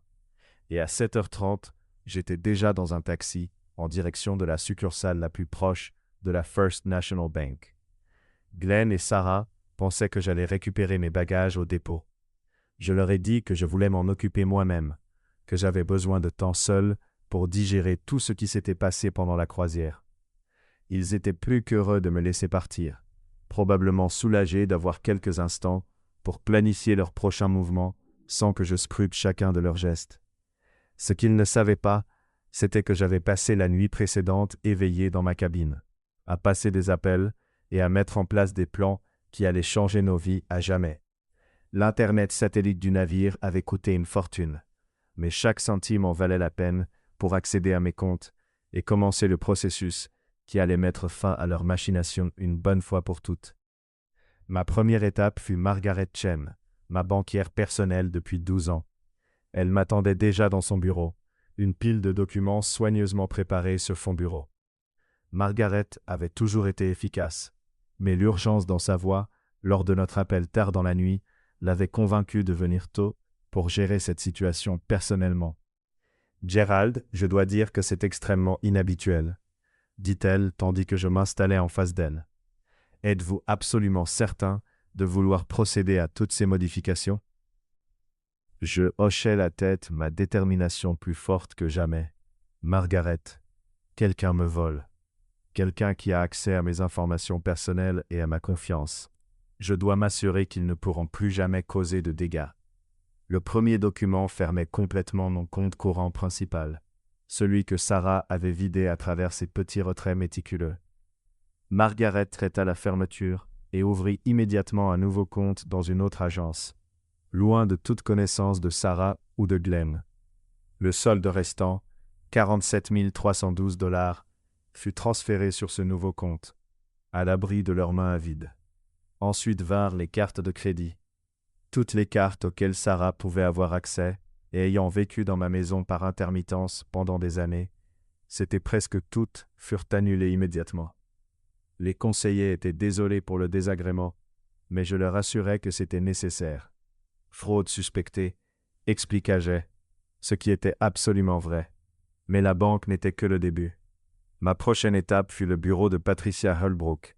Et à 7h30, j'étais déjà dans un taxi en direction de la succursale la plus proche de la First National Bank. Glenn et Sarah pensaient que j'allais récupérer mes bagages au dépôt. Je leur ai dit que je voulais m'en occuper moi-même, que j'avais besoin de temps seul pour digérer tout ce qui s'était passé pendant la croisière. Ils étaient plus qu'heureux de me laisser partir, probablement soulagés d'avoir quelques instants pour planifier leurs prochains mouvements sans que je scrute chacun de leurs gestes. Ce qu'ils ne savaient pas, c'était que j'avais passé la nuit précédente éveillé dans ma cabine, à passer des appels et à mettre en place des plans qui allaient changer nos vies à jamais. L'Internet satellite du navire avait coûté une fortune, mais chaque centime en valait la peine pour accéder à mes comptes et commencer le processus qui allait mettre fin à leur machination une bonne fois pour toutes. Ma première étape fut Margaret Chen, ma banquière personnelle depuis 12 ans. Elle m'attendait déjà dans son bureau, une pile de documents soigneusement préparés sur son bureau. Margaret avait toujours été efficace, mais l'urgence dans sa voix, lors de notre appel tard dans la nuit, l'avait convaincue de venir tôt pour gérer cette situation personnellement. « Gerald, je dois dire que c'est extrêmement inhabituel, » dit-elle tandis que je m'installais en face d'elle. « Êtes-vous absolument certain de vouloir procéder à toutes ces modifications ?» Je hochai la tête, ma détermination plus forte que jamais. « Margaret, quelqu'un me vole. Quelqu'un qui a accès à mes informations personnelles et à ma confiance. Je dois m'assurer qu'ils ne pourront plus jamais causer de dégâts. » Le premier document fermait complètement mon compte courant principal, celui que Sarah avait vidé à travers ses petits retraits méticuleux. Margaret traita la fermeture et ouvrit immédiatement un nouveau compte dans une autre agence, loin de toute connaissance de Sarah ou de Glenn. Le solde restant, 47 312 $, fut transféré sur ce nouveau compte, à l'abri de leurs mains avides. Ensuite vinrent les cartes de crédit. Toutes les cartes auxquelles Sarah pouvait avoir accès, et ayant vécu dans ma maison par intermittence pendant des années, c'était presque toutes furent annulées immédiatement. Les conseillers étaient désolés pour le désagrément, mais je leur assurais que c'était nécessaire. Fraude suspectée, expliquai-je, ce qui était absolument vrai. Mais la banque n'était que le début. Ma prochaine étape fut le bureau de Patricia Holbrook,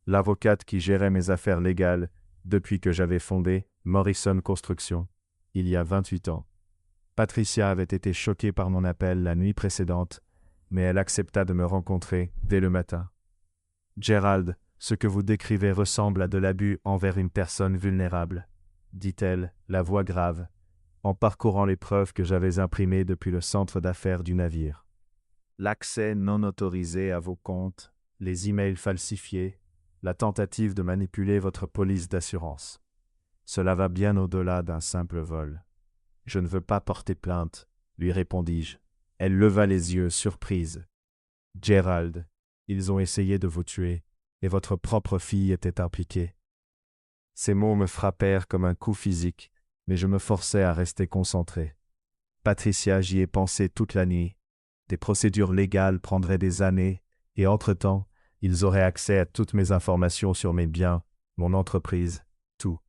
l'avocate qui gérait mes affaires légales depuis que j'avais fondé Morrison Construction, il y a 28 ans. Patricia avait été choquée par mon appel la nuit précédente, mais elle accepta de me rencontrer dès le matin. « Gerald, ce que vous décrivez ressemble à de l'abus envers une personne vulnérable, » dit-elle, la voix grave, en parcourant les preuves que j'avais imprimées depuis le centre d'affaires du navire. L'accès non autorisé à vos comptes, les emails falsifiés, la tentative de manipuler votre police d'assurance. Cela va bien au-delà d'un simple vol. « Je ne veux pas porter plainte, » lui répondis-je. Elle leva les yeux, surprise. « Gerald, ils ont essayé de vous tuer, et votre propre fille était impliquée. » Ces mots me frappèrent comme un coup physique, mais je me forçai à rester concentré. Patricia, j'y ai pensé toute la nuit. Des procédures légales prendraient des années, et entre-temps, ils auraient accès à toutes mes informations sur mes biens, mon entreprise, tout.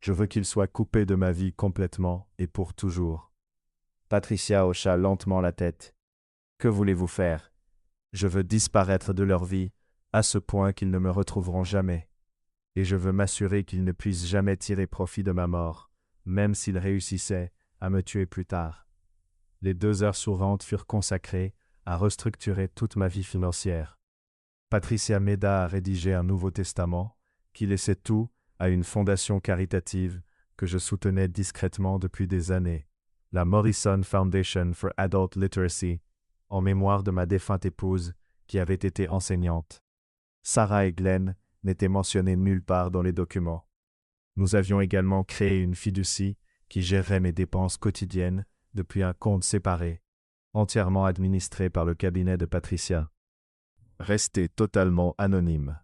Je veux qu'ils soient coupés de ma vie complètement et pour toujours. Patricia hocha lentement la tête. « Que voulez-vous faire ? Je veux disparaître de leur vie, à ce point qu'ils ne me retrouveront jamais. Et je veux m'assurer qu'ils ne puissent jamais tirer profit de ma mort, même s'ils réussissaient à me tuer plus tard. » Les 2 heures suivantes furent consacrées à restructurer toute ma vie financière. Patricia m'aida à rédiger un Nouveau Testament qui laissait tout à une fondation caritative que je soutenais discrètement depuis des années, la Morrison Foundation for Adult Literacy, en mémoire de ma défunte épouse qui avait été enseignante. Sarah et Glenn n'étaient mentionnés nulle part dans les documents. Nous avions également créé une fiducie qui gérerait mes dépenses quotidiennes depuis un compte séparé. entièrement administré par le cabinet de Patricia. Restez totalement anonyme.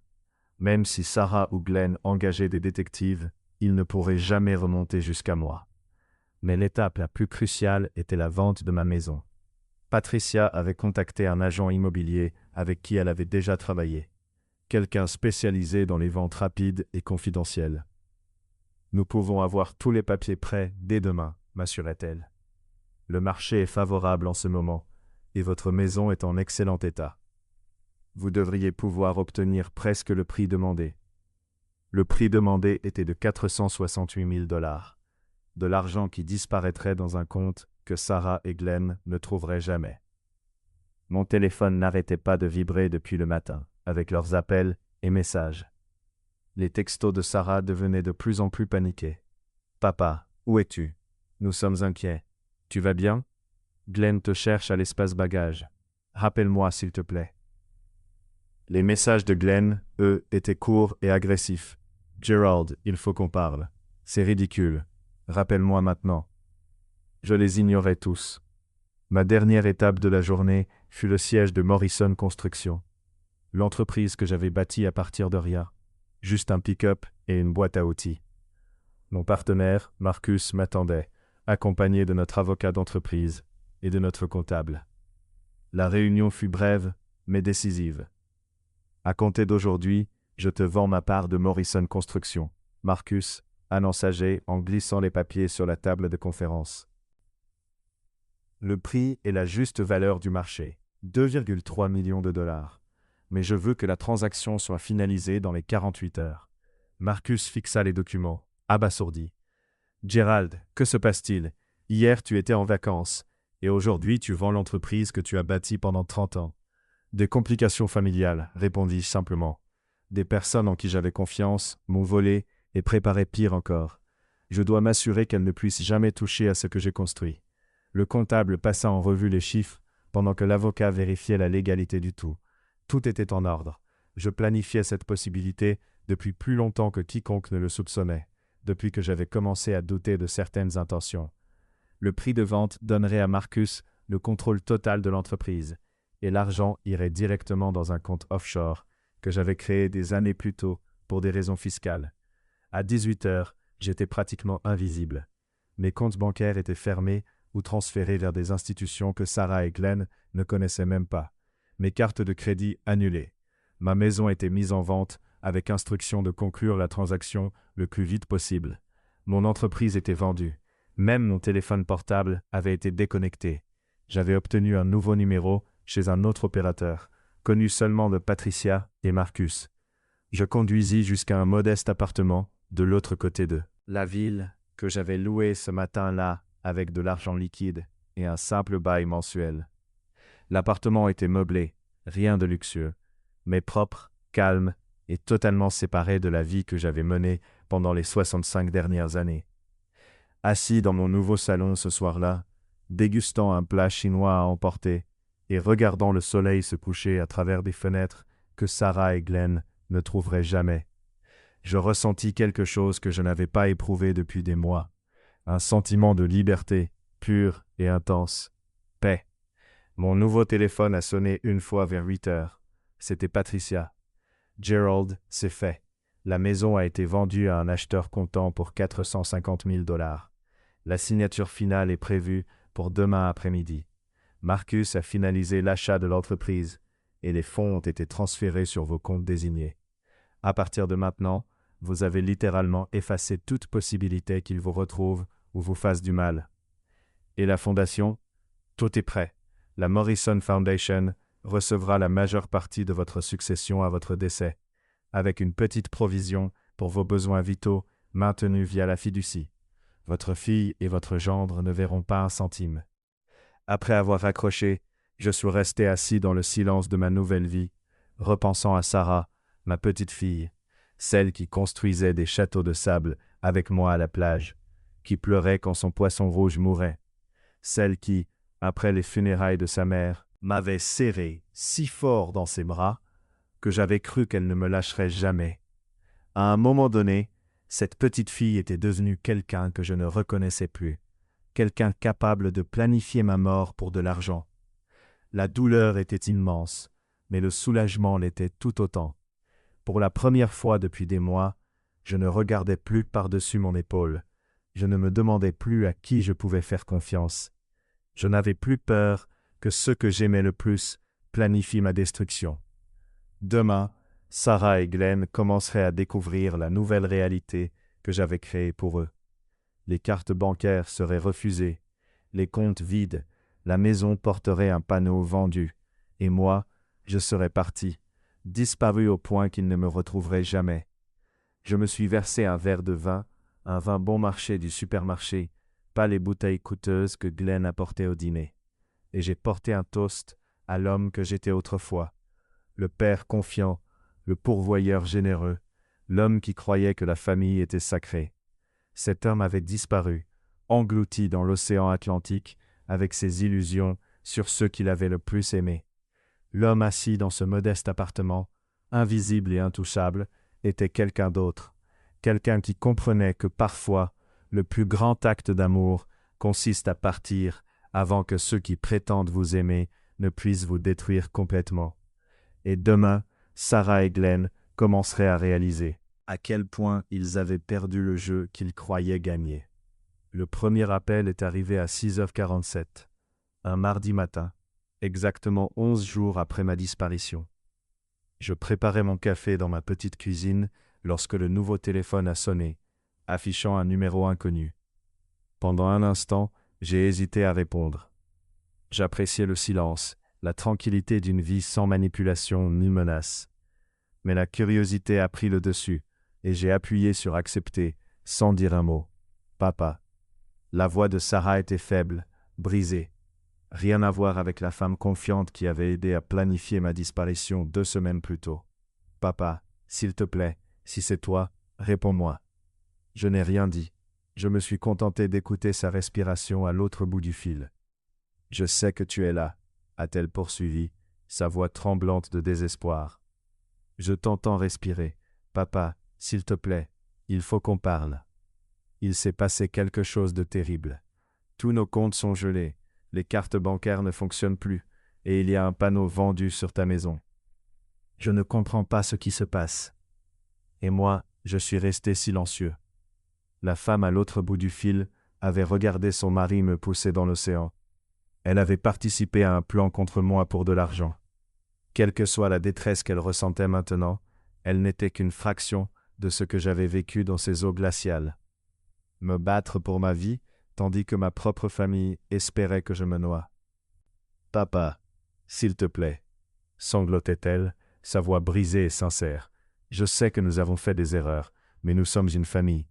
Même si Sarah ou Glenn engageaient des détectives, ils ne pourraient jamais remonter jusqu'à moi. Mais l'étape la plus cruciale était la vente de ma maison. Patricia avait contacté un agent immobilier avec qui elle avait déjà travaillé. Quelqu'un spécialisé dans les ventes rapides et confidentielles. Nous pouvons avoir tous les papiers prêts dès demain, m'assurait-elle. Le marché est favorable en ce moment, et votre maison est en excellent état. Vous devriez pouvoir obtenir presque le prix demandé. Le prix demandé était de 468 000 $, de l'argent qui disparaîtrait dans un compte que Sarah et Glenn ne trouveraient jamais. Mon téléphone n'arrêtait pas de vibrer depuis le matin, avec leurs appels et messages. Les textos de Sarah devenaient de plus en plus paniqués. « Papa, où es-tu? Nous sommes inquiets. Tu vas bien? Glenn te cherche à l'espace bagage. Rappelle-moi s'il te plaît. » Les messages de Glenn, eux, étaient courts et agressifs. « Gerald, il faut qu'on parle. C'est ridicule. Rappelle-moi maintenant. » Je les ignorais tous. Ma dernière étape de la journée fut le siège de Morrison Construction. L'entreprise que j'avais bâtie à partir de rien. Juste un pick-up et une boîte à outils. Mon partenaire, Marcus, m'attendait, accompagné de notre avocat d'entreprise et de notre comptable. La réunion fut brève, mais décisive. À compter d'aujourd'hui, je te vends ma part de Morrison Construction. Marcus, annonça-je en glissant les papiers sur la table de conférence. Le prix est la juste valeur du marché, 2,3 millions de $. Mais je veux que la transaction soit finalisée dans les 48 heures. Marcus fixa les documents, abasourdi. « Gerald, que se passe-t-il? Hier tu étais en vacances, et aujourd'hui tu vends l'entreprise que tu as bâtie pendant 30 ans. » « Des complications familiales, répondis-je simplement. Des personnes en qui j'avais confiance m'ont volé et préparé pire encore. Je dois m'assurer qu'elles ne puissent jamais toucher à ce que j'ai construit. Le comptable passa en revue les chiffres, pendant que l'avocat vérifiait la légalité du tout. Tout était en ordre. Je planifiais cette possibilité depuis plus longtemps que quiconque ne le soupçonnait, depuis que j'avais commencé à douter de certaines intentions. Le prix de vente donnerait à Marcus le contrôle total de l'entreprise, et l'argent irait directement dans un compte offshore que j'avais créé des années plus tôt pour des raisons fiscales. À 18 heures, j'étais pratiquement invisible. Mes comptes bancaires étaient fermés ou transférés vers des institutions que Sarah et Glenn ne connaissaient même pas. Mes cartes de crédit annulées. Ma maison était mise en vente avec instruction de conclure la transaction le plus vite possible. Mon entreprise était vendue. Même mon téléphone portable avait été déconnecté. J'avais obtenu un nouveau numéro chez un autre opérateur, connu seulement de Patricia et Marcus. Je conduisis jusqu'à un modeste appartement de l'autre côté de la ville que j'avais loué ce matin-là avec de l'argent liquide et un simple bail mensuel. L'appartement était meublé, rien de luxueux, mais propre, calme et totalement séparé de la vie que j'avais menée pendant les 65 dernières années. Assis dans mon nouveau salon ce soir-là, dégustant un plat chinois à emporter, et regardant le soleil se coucher à travers des fenêtres que Sarah et Glenn ne trouveraient jamais. Je ressentis quelque chose que je n'avais pas éprouvé depuis des mois, un sentiment de liberté, pure et intense. Paix. Mon nouveau téléphone a sonné une fois vers 8 heures. C'était Patricia. « Gerald, c'est fait. La maison a été vendue à un acheteur comptant pour 450 000 $. La signature finale est prévue pour demain après-midi. Marcus a finalisé l'achat de l'entreprise et les fonds ont été transférés sur vos comptes désignés. À partir de maintenant, vous avez littéralement effacé toute possibilité qu'il vous retrouve ou vous fasse du mal. Et la fondation? Tout est prêt. La Morrison Foundation recevra la majeure partie de votre succession à votre décès, avec une petite provision pour vos besoins vitaux maintenus via la fiducie. Votre fille et votre gendre ne verront pas un centime. » Après avoir raccroché, je suis resté assis dans le silence de ma nouvelle vie, repensant à Sarah, ma petite fille, celle qui construisait des châteaux de sable avec moi à la plage, qui pleurait quand son poisson rouge mourait, celle qui, après les funérailles de sa mère, m'avait serré si fort dans ses bras que j'avais cru qu'elle ne me lâcherait jamais. À un moment donné, cette petite fille était devenue quelqu'un que je ne reconnaissais plus, quelqu'un capable de planifier ma mort pour de l'argent, La douleur était immense, mais le soulagement l'était tout autant. Pour la première fois depuis des mois, je ne regardais plus par-dessus mon épaule. Je ne me demandais plus à qui je pouvais faire confiance. Je n'avais plus peur que ceux que j'aimais le plus planifient ma destruction. Demain, Sarah et Glenn commenceraient à découvrir la nouvelle réalité que j'avais créée pour eux. Les cartes bancaires seraient refusées, les comptes vides, la maison porterait un panneau vendu, et moi, je serais parti, disparu au point qu'ils ne me retrouveraient jamais. Je me suis versé un verre de vin, un vin bon marché du supermarché, pas les bouteilles coûteuses que Glenn apportait au dîner. Et j'ai porté un toast à l'homme que j'étais autrefois, le père confiant, le pourvoyeur généreux, l'homme qui croyait que la famille était sacrée. Cet homme avait disparu, englouti dans l'océan Atlantique, avec ses illusions sur ceux qu'il avait le plus aimés. L'homme assis dans ce modeste appartement, invisible et intouchable, était quelqu'un d'autre, quelqu'un qui comprenait que parfois, le plus grand acte d'amour consiste à partir avant que ceux qui prétendent vous aimer ne puissent vous détruire complètement. Et demain, Sarah et Glenn commenceraient à réaliser à quel point ils avaient perdu le jeu qu'ils croyaient gagner. Le premier appel est arrivé à 6h47, un mardi matin, exactement 11 jours après ma disparition. Je préparais mon café dans ma petite cuisine lorsque le nouveau téléphone a sonné, affichant un numéro inconnu. Pendant un instant, j'ai hésité à répondre. J'appréciais le silence, la tranquillité d'une vie sans manipulation ni menace. Mais la curiosité a pris le dessus, et j'ai appuyé sur accepter, sans dire un mot. Papa. La voix de Sarah était faible, brisée. Rien à voir avec la femme confiante qui avait aidé à planifier ma disparition 2 semaines plus tôt. Papa, s'il te plaît, si c'est toi, réponds-moi. Je n'ai rien dit. Je me suis contenté d'écouter sa respiration à l'autre bout du fil. Je sais que tu es là, a-t-elle poursuivi, sa voix tremblante de désespoir. Je t'entends respirer. Papa, s'il te plaît, il faut qu'on parle. Il s'est passé quelque chose de terrible. Tous nos comptes sont gelés, les cartes bancaires ne fonctionnent plus, et il y a un panneau vendu sur ta maison. Je ne comprends pas ce qui se passe. Et moi, je suis resté silencieux. La femme à l'autre bout du fil avait regardé son mari me pousser dans l'océan. Elle avait participé à un plan contre moi pour de l'argent. Quelle que soit la détresse qu'elle ressentait maintenant, elle n'était qu'une fraction de ce que j'avais vécu dans ces eaux glaciales. Me battre pour ma vie, tandis que ma propre famille espérait que je me noie. « Papa, s'il te plaît, » sanglotait-elle, sa voix brisée et sincère. « Je sais que nous avons fait des erreurs, mais nous sommes une famille.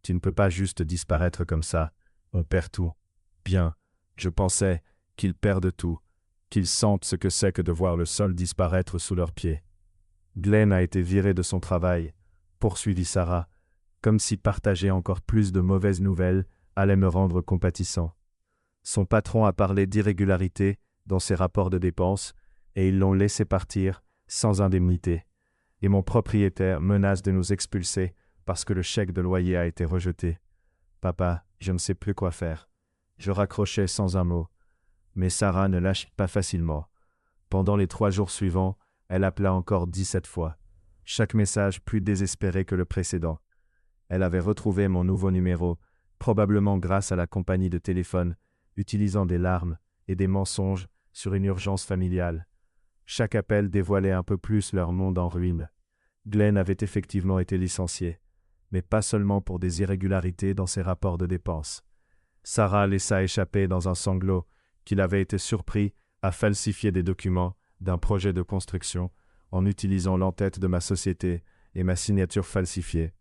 Tu ne peux pas juste disparaître comme ça. On perd tout. Bien, je pensais qu'ils perdent tout, qu'ils sentent ce que c'est que de voir le sol disparaître sous leurs pieds. Glenn a été viré de son travail, poursuivit Sarah, comme si partager encore plus de mauvaises nouvelles allait me rendre compatissant. Son patron a parlé d'irrégularité dans ses rapports de dépenses et ils l'ont laissé partir sans indemnité. Et mon propriétaire menace de nous expulser parce que le chèque de loyer a été rejeté. Papa, je ne sais plus quoi faire. Je raccrochais sans un mot. Mais Sarah ne lâche pas facilement. Pendant les 3 jours suivants, elle appela encore 17 fois. Chaque message plus désespéré que le précédent. Elle avait retrouvé mon nouveau numéro, probablement grâce à la compagnie de téléphone, utilisant des larmes et des mensonges sur une urgence familiale. Chaque appel dévoilait un peu plus leur monde en ruine. Glenn avait effectivement été licencié, mais pas seulement pour des irrégularités dans ses rapports de dépenses. Sarah laissa échapper dans un sanglot qu'il avait été surpris à falsifier des documents d'un projet de construction en utilisant l'entête de ma société et ma signature falsifiée.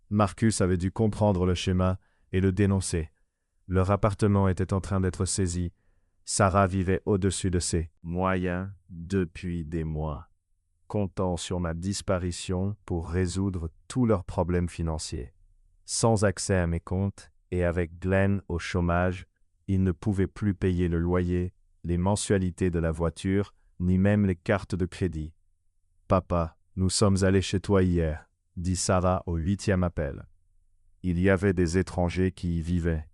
Marcus avait dû comprendre le schéma et le dénoncer. Leur appartement était en train d'être saisi. Sarah vivait au-dessus de ses moyens depuis des mois, comptant sur ma disparition pour résoudre tous leurs problèmes financiers. Sans accès à mes comptes et avec Glenn au chômage, ils ne pouvaient plus payer le loyer, les mensualités de la voiture, ni même les cartes de crédit. « Papa, nous sommes allés chez toi hier, » dit Sarah au 8e appel. Il y avait des étrangers qui y vivaient.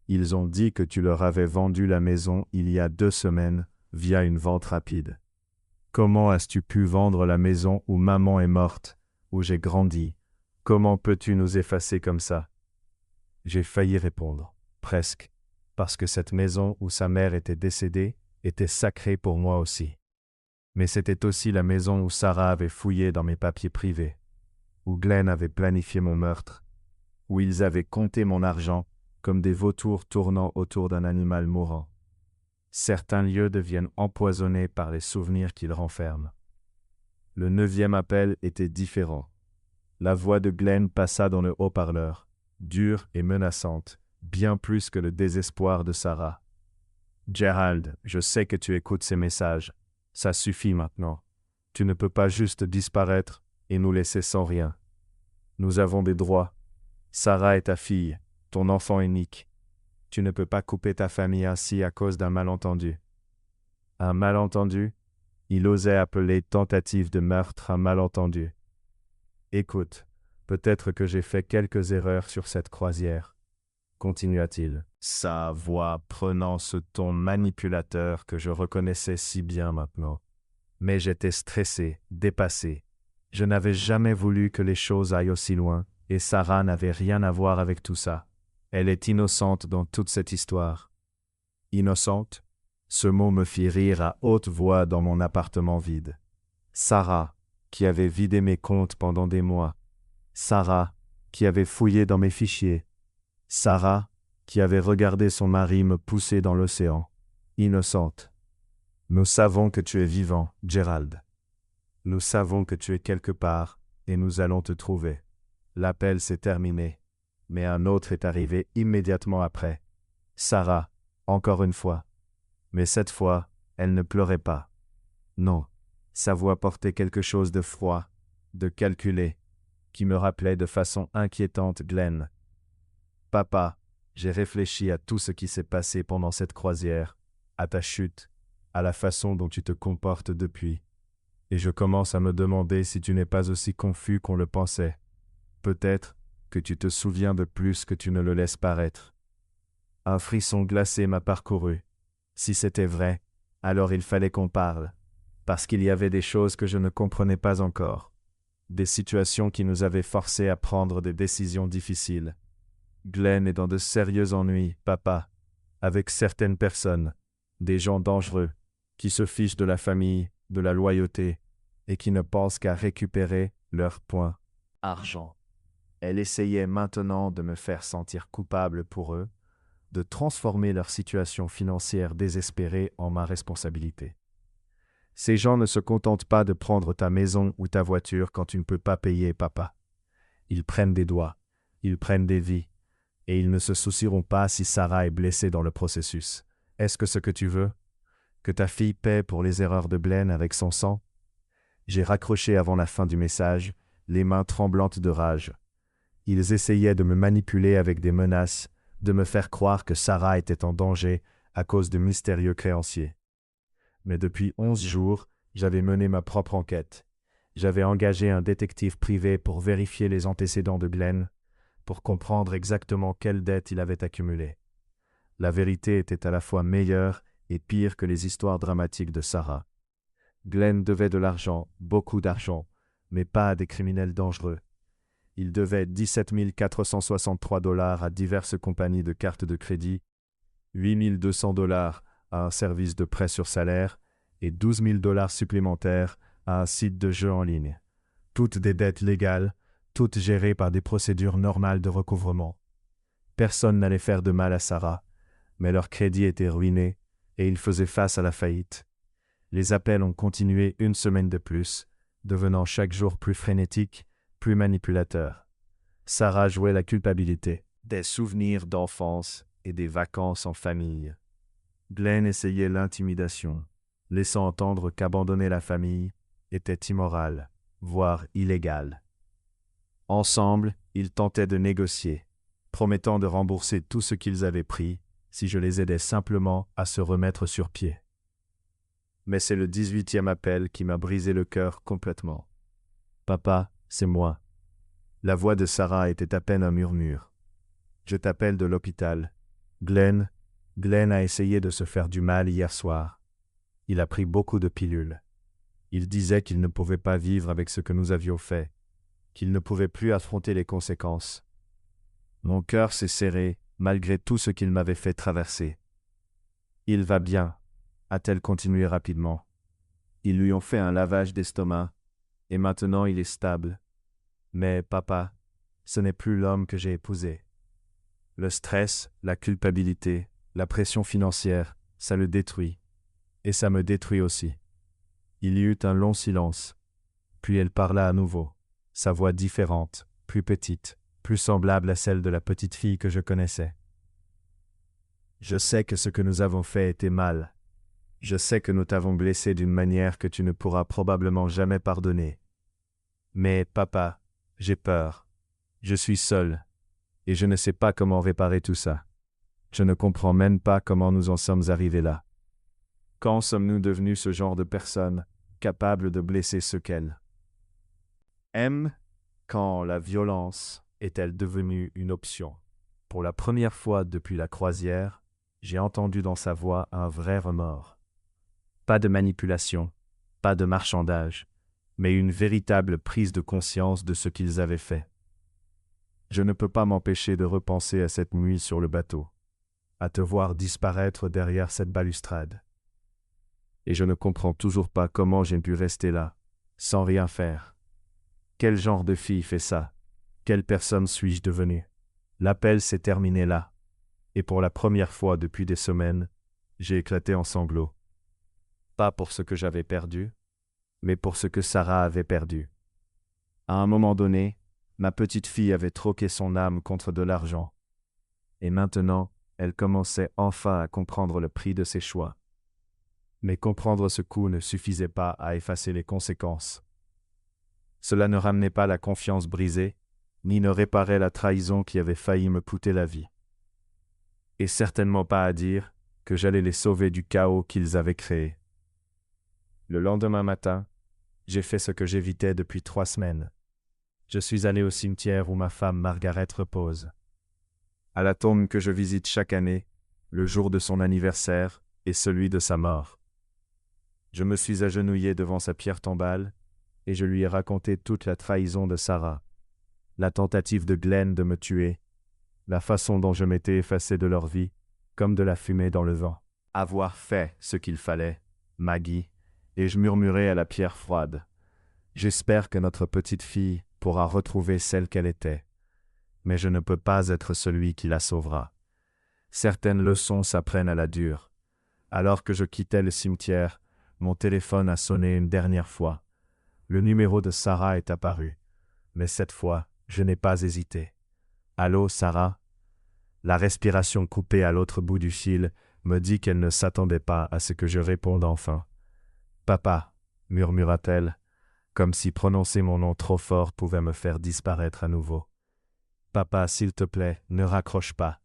Ils ont dit que tu leur avais vendu la maison il y a 2 semaines via une vente rapide. Comment as-tu pu vendre la maison où maman est morte, où j'ai grandi? Comment peux-tu nous effacer comme ça? J'ai failli répondre, presque, parce que cette maison où sa mère était décédée était sacrée pour moi aussi. Mais c'était aussi la maison où Sarah avait fouillé dans mes papiers privés, où Glenn avait planifié mon meurtre, où ils avaient compté mon argent comme des vautours tournant autour d'un animal mourant. Certains lieux deviennent empoisonnés par les souvenirs qu'ils renferment. Le 9e appel était différent. La voix de Glenn passa dans le haut-parleur, dure et menaçante, bien plus que le désespoir de Sarah. « Gerald, je sais que tu écoutes ces messages. Ça suffit maintenant. Tu ne peux pas juste disparaître et nous laisser sans rien. Nous avons des droits. Sarah est ta fille, ton enfant unique. Tu ne peux pas couper ta famille ainsi à cause d'un malentendu. » Un malentendu? Il osait appeler tentative de meurtre un malentendu. « Écoute, peut-être que j'ai fait quelques erreurs sur cette croisière, » continua-t-il, sa voix prenant ce ton manipulateur que je reconnaissais si bien maintenant. Mais j'étais stressé, dépassé. Je n'avais jamais voulu que les choses aillent aussi loin, et Sarah n'avait rien à voir avec tout ça. Elle est innocente dans toute cette histoire. Innocente? Ce mot me fit rire à haute voix dans mon appartement vide. Sarah, qui avait vidé mes comptes pendant des mois. Sarah, qui avait fouillé dans mes fichiers. Sarah, qui avait regardé son mari me pousser dans l'océan. Innocente. Nous savons que tu es vivant, Gerald. Nous savons que tu es quelque part, et nous allons te trouver. L'appel s'est terminé, mais un autre est arrivé immédiatement après. Sarah, encore une fois. Mais cette fois, elle ne pleurait pas. Non, sa voix portait quelque chose de froid, de calculé, qui me rappelait de façon inquiétante Glenn. « Papa, j'ai réfléchi à tout ce qui s'est passé pendant cette croisière, à ta chute, à la façon dont tu te comportes depuis. Et je commence à me demander si tu n'es pas aussi confus qu'on le pensait. Peut-être que tu te souviens de plus que tu ne le laisses paraître. » Un frisson glacé m'a parcouru. Si c'était vrai, alors il fallait qu'on parle, parce qu'il y avait des choses que je ne comprenais pas encore, des situations qui nous avaient forcés à prendre des décisions difficiles. Glenn est dans de sérieux ennuis, papa, avec certaines personnes, des gens dangereux, qui se fichent de la famille, de la loyauté, et qui ne pensent qu'à récupérer leur point argent. Elle essayait maintenant de me faire sentir coupable pour eux, de transformer leur situation financière désespérée en ma responsabilité. Ces gens ne se contentent pas de prendre ta maison ou ta voiture quand tu ne peux pas payer, papa. Ils prennent des doigts, ils prennent des vies, et ils ne se soucieront pas si Sarah est blessée dans le processus. Est-ce que ce que tu veux? Que ta fille paie pour les erreurs de Glenn avec son sang? J'ai raccroché avant la fin du message, les mains tremblantes de rage. Ils essayaient de me manipuler avec des menaces, de me faire croire que Sarah était en danger à cause de mystérieux créanciers. Mais depuis 11 jours, j'avais mené ma propre enquête. J'avais engagé un détective privé pour vérifier les antécédents de Glenn, pour comprendre exactement quelles dettes il avait accumulées. La vérité était à la fois meilleure et pire que les histoires dramatiques de Sarah. Glenn devait de l'argent, beaucoup d'argent, mais pas à des criminels dangereux. Il devait 17 463 $ à diverses compagnies de cartes de crédit, 8 200 $ à un service de prêt sur salaire et 12 000 $ supplémentaires à un site de jeu en ligne. Toutes des dettes légales, toutes gérées par des procédures normales de recouvrement. Personne n'allait faire de mal à Sarah, mais leur crédit était ruiné et ils faisaient face à la faillite. Les appels ont continué une semaine de plus, devenant chaque jour plus frénétiques, plus manipulateurs. Sarah jouait la culpabilité, des souvenirs d'enfance et des vacances en famille. Glenn essayait l'intimidation, laissant entendre qu'abandonner la famille était immoral, voire illégal. Ensemble, ils tentaient de négocier, promettant de rembourser tout ce qu'ils avaient pris si je les aidais simplement à se remettre sur pied. Mais c'est le 18e appel qui m'a brisé le cœur complètement. « Papa, c'est moi. » La voix de Sarah était à peine un murmure. « Je t'appelle de l'hôpital. Glenn a essayé de se faire du mal hier soir. Il a pris beaucoup de pilules. Il disait qu'il ne pouvait pas vivre avec ce que nous avions fait, qu'il ne pouvait plus affronter les conséquences. Mon cœur s'est serré, malgré tout ce qu'il m'avait fait traverser. Il va bien, a-t-elle continué rapidement. Ils lui ont fait un lavage d'estomac, et maintenant il est stable. Mais papa, ce n'est plus l'homme que j'ai épousé. Le stress, la culpabilité, la pression financière, ça le détruit. Et ça me détruit aussi. Il y eut un long silence. Puis elle parla à nouveau, sa voix différente, plus petite, plus semblable à celle de la petite fille que je connaissais. Je sais que ce que nous avons fait était mal. Je sais que nous t'avons blessé d'une manière que tu ne pourras probablement jamais pardonner. Mais, papa, j'ai peur. Je suis seul. Et je ne sais pas comment réparer tout ça. Je ne comprends même pas comment nous en sommes arrivés là. Quand sommes-nous devenus ce genre de personnes, capables de blesser ceux qu'elles aiment? Quand la violence est-elle devenue une option? Pour la première fois depuis la croisière, j'ai entendu dans sa voix un vrai remords. Pas de manipulation, pas de marchandage, mais une véritable prise de conscience de ce qu'ils avaient fait. Je ne peux pas m'empêcher de repenser à cette nuit sur le bateau, à te voir disparaître derrière cette balustrade. Et je ne comprends toujours pas comment j'ai pu rester là, sans rien faire. Quel genre de fille fait ça? Quelle personne suis-je devenue? L'appel s'est terminé là. Et pour la première fois depuis des semaines, j'ai éclaté en sanglots. Pas pour ce que j'avais perdu, mais pour ce que Sarah avait perdu. À un moment donné, ma petite fille avait troqué son âme contre de l'argent. Et maintenant, elle commençait enfin à comprendre le prix de ses choix. Mais comprendre ce coup ne suffisait pas à effacer les conséquences. Cela ne ramenait pas la confiance brisée, ni ne réparait la trahison qui avait failli me coûter la vie. Et certainement pas à dire que j'allais les sauver du chaos qu'ils avaient créé. Le lendemain matin, j'ai fait ce que j'évitais depuis 3 semaines. Je suis allé au cimetière où ma femme Margaret repose. À la tombe que je visite chaque année, le jour de son anniversaire et celui de sa mort. Je me suis agenouillé devant sa pierre tombale et je lui ai raconté toute la trahison de Sarah, la tentative de Glenn de me tuer, la façon dont je m'étais effacé de leur vie, comme de la fumée dans le vent. Avoir fait ce qu'il fallait, Maggie, et je murmurai à la pierre froide. J'espère que notre petite fille pourra retrouver celle qu'elle était, mais je ne peux pas être celui qui la sauvera. Certaines leçons s'apprennent à la dure. Alors que je quittais le cimetière, mon téléphone a sonné une dernière fois. Le numéro de Sarah est apparu, mais cette fois, je n'ai pas hésité. « Allô, Sarah ?» La respiration coupée à l'autre bout du fil me dit qu'elle ne s'attendait pas à ce que je réponde enfin. « Papa » murmura-t-elle, comme si prononcer mon nom trop fort pouvait me faire disparaître à nouveau. « Papa, s'il te plaît, ne raccroche pas.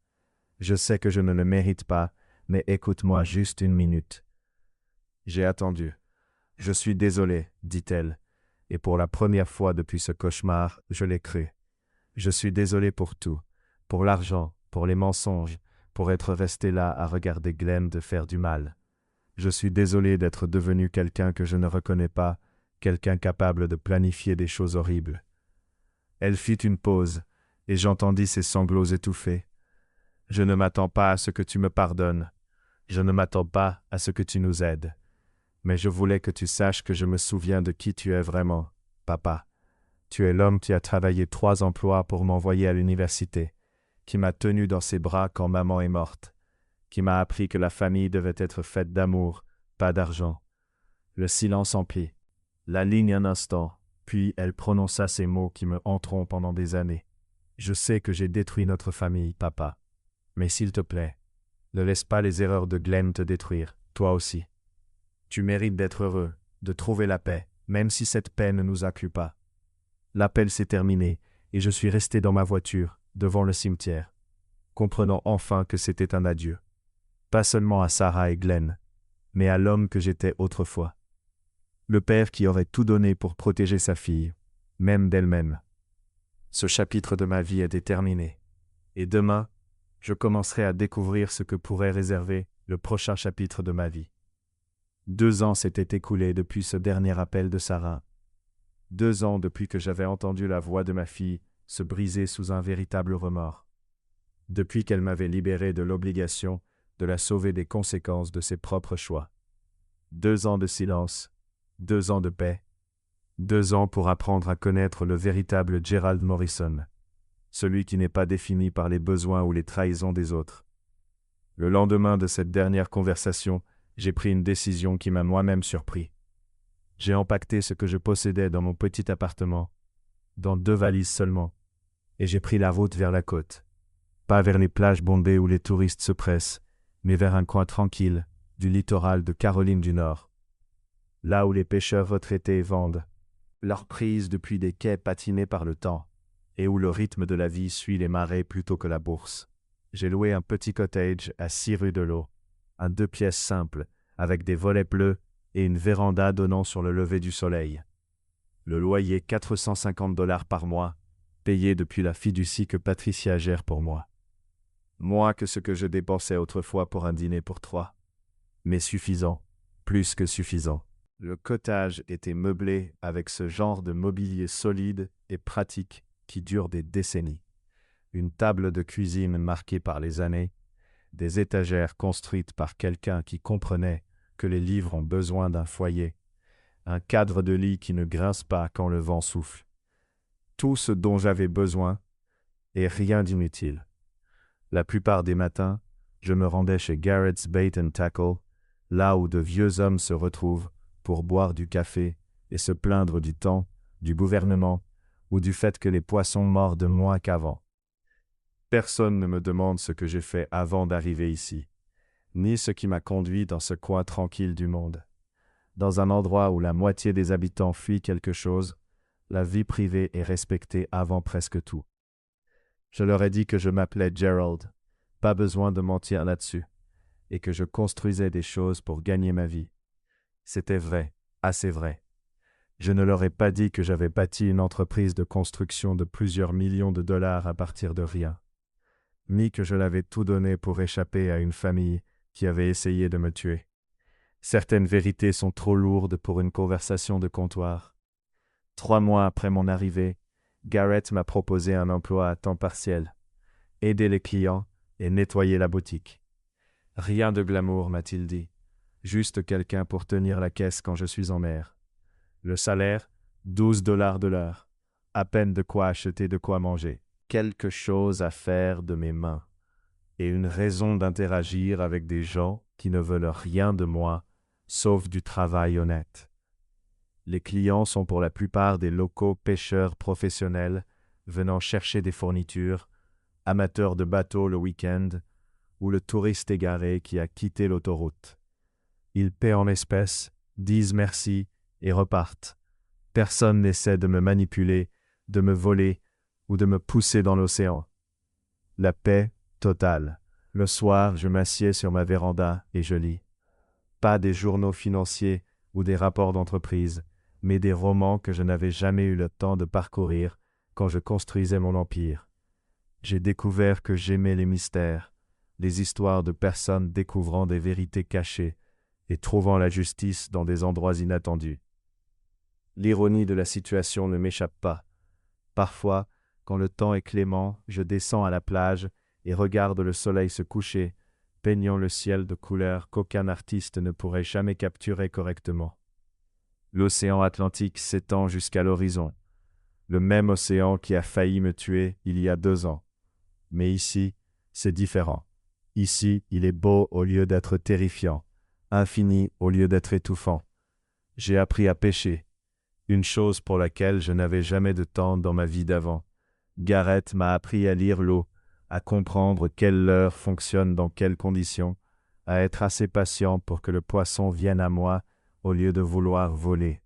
Je sais que je ne le mérite pas, mais écoute-moi juste 1 minute. » J'ai attendu. « Je suis désolé, dit-elle, et pour la première fois depuis ce cauchemar, je l'ai cru. Je suis désolé pour tout, pour l'argent, pour les mensonges, pour être resté là à regarder Glenn te faire du mal. Je suis désolé d'être devenu quelqu'un que je ne reconnais pas, quelqu'un capable de planifier des choses horribles. » Elle fit une pause, et j'entendis ses sanglots étouffés. « Je ne m'attends pas à ce que tu me pardonnes. Je ne m'attends pas à ce que tu nous aides. Mais je voulais que tu saches que je me souviens de qui tu es vraiment, papa. Tu es l'homme qui a travaillé 3 emplois pour m'envoyer à l'université, qui m'a tenu dans ses bras quand maman est morte, qui m'a appris que la famille devait être faite d'amour, pas d'argent. » Le silence emplit. La ligne un instant, puis elle prononça ces mots qui me hanteront pendant des années. « Je sais que j'ai détruit notre famille, papa. Mais s'il te plaît, ne laisse pas les erreurs de Glenn te détruire, toi aussi. Tu mérites d'être heureux, de trouver la paix, même si cette paix ne nous acclue pas. » L'appel s'est terminé et je suis resté dans ma voiture, devant le cimetière, comprenant enfin que c'était un adieu. Pas seulement à Sarah et Glenn, mais à l'homme que j'étais autrefois. Le père qui aurait tout donné pour protéger sa fille, même d'elle-même. Ce chapitre de ma vie est terminé. Et demain, je commencerai à découvrir ce que pourrait réserver le prochain chapitre de ma vie. 2 ans s'étaient écoulés depuis ce dernier appel de Sarah. 2 ans depuis que j'avais entendu la voix de ma fille se briser sous un véritable remords. Depuis qu'elle m'avait libéré de l'obligation de la sauver des conséquences de ses propres choix. 2 ans de silence, 2 ans de paix, 2 ans pour apprendre à connaître le véritable Gerald Morrison, celui qui n'est pas défini par les besoins ou les trahisons des autres. Le lendemain de cette dernière conversation, j'ai pris une décision qui m'a moi-même surpris. J'ai empaqueté ce que je possédais dans mon petit appartement, dans 2 valises seulement, et j'ai pris la route vers la côte. Pas vers les plages bondées où les touristes se pressent, mais vers un coin tranquille du littoral de Caroline du Nord, là où les pêcheurs retraités vendent leurs prises depuis des quais patinés par le temps, et où le rythme de la vie suit les marées plutôt que la bourse. J'ai loué un petit cottage à 6 rue de l'Eau, un 2 pièces simple, avec des volets bleus et une véranda donnant sur le lever du soleil. Le loyer 450 $ par mois, payé depuis la fiducie que Patricia gère pour moi. Moins que ce que je dépensais autrefois pour un dîner pour 3. Mais suffisant, plus que suffisant. Le cottage était meublé avec ce genre de mobilier solide et pratique qui dure des décennies. Une table de cuisine marquée par les années, des étagères construites par quelqu'un qui comprenait que les livres ont besoin d'un foyer, un cadre de lit qui ne grince pas quand le vent souffle. Tout ce dont j'avais besoin et rien d'inutile. La plupart des matins, je me rendais chez Garrett's Bait and Tackle, là où de vieux hommes se retrouvent pour boire du café et se plaindre du temps, du gouvernement ou du fait que les poissons mordent moins qu'avant. Personne ne me demande ce que j'ai fait avant d'arriver ici, ni ce qui m'a conduit dans ce coin tranquille du monde. Dans un endroit où la moitié des habitants fuient quelque chose, la vie privée est respectée avant presque tout. Je leur ai dit que je m'appelais Gerald, pas besoin de mentir là-dessus, et que je construisais des choses pour gagner ma vie. C'était vrai, assez vrai. Je ne leur ai pas dit que j'avais bâti une entreprise de construction de plusieurs millions de dollars à partir de rien, ni que je l'avais tout donné pour échapper à une famille qui avait essayé de me tuer. Certaines vérités sont trop lourdes pour une conversation de comptoir. 3 mois après mon arrivée, Garrett m'a proposé un emploi à temps partiel, aider les clients et nettoyer la boutique. Rien de glamour, m'a-t-il dit, juste quelqu'un pour tenir la caisse quand je suis en mer. Le salaire, 12 $ de l'heure, à peine de quoi acheter de quoi manger. Quelque chose à faire de mes mains, et une raison d'interagir avec des gens qui ne veulent rien de moi, sauf du travail honnête. Les clients sont pour la plupart des locaux pêcheurs professionnels venant chercher des fournitures, amateurs de bateaux le week-end, ou le touriste égaré qui a quitté l'autoroute. Ils paient en espèces, disent merci et repartent. Personne n'essaie de me manipuler, de me voler ou de me pousser dans l'océan. La paix totale. Le soir, je m'assieds sur ma véranda et je lis. Pas des journaux financiers ou des rapports d'entreprise, mais des romans que je n'avais jamais eu le temps de parcourir quand je construisais mon empire. J'ai découvert que j'aimais les mystères, les histoires de personnes découvrant des vérités cachées et trouvant la justice dans des endroits inattendus. L'ironie de la situation ne m'échappe pas. Parfois, quand le temps est clément, je descends à la plage et regarde le soleil se coucher, peignant le ciel de couleurs qu'aucun artiste ne pourrait jamais capturer correctement. L'océan Atlantique s'étend jusqu'à l'horizon, le même océan qui a failli me tuer il y a 2 ans. Mais ici, c'est différent. Ici, il est beau au lieu d'être terrifiant, infini au lieu d'être étouffant. J'ai appris à pêcher, une chose pour laquelle je n'avais jamais de temps dans ma vie d'avant. Garrett m'a appris à lire l'eau, à comprendre quelle leurre fonctionne dans quelles conditions, à être assez patient pour que le poisson vienne à moi au lieu de vouloir voler.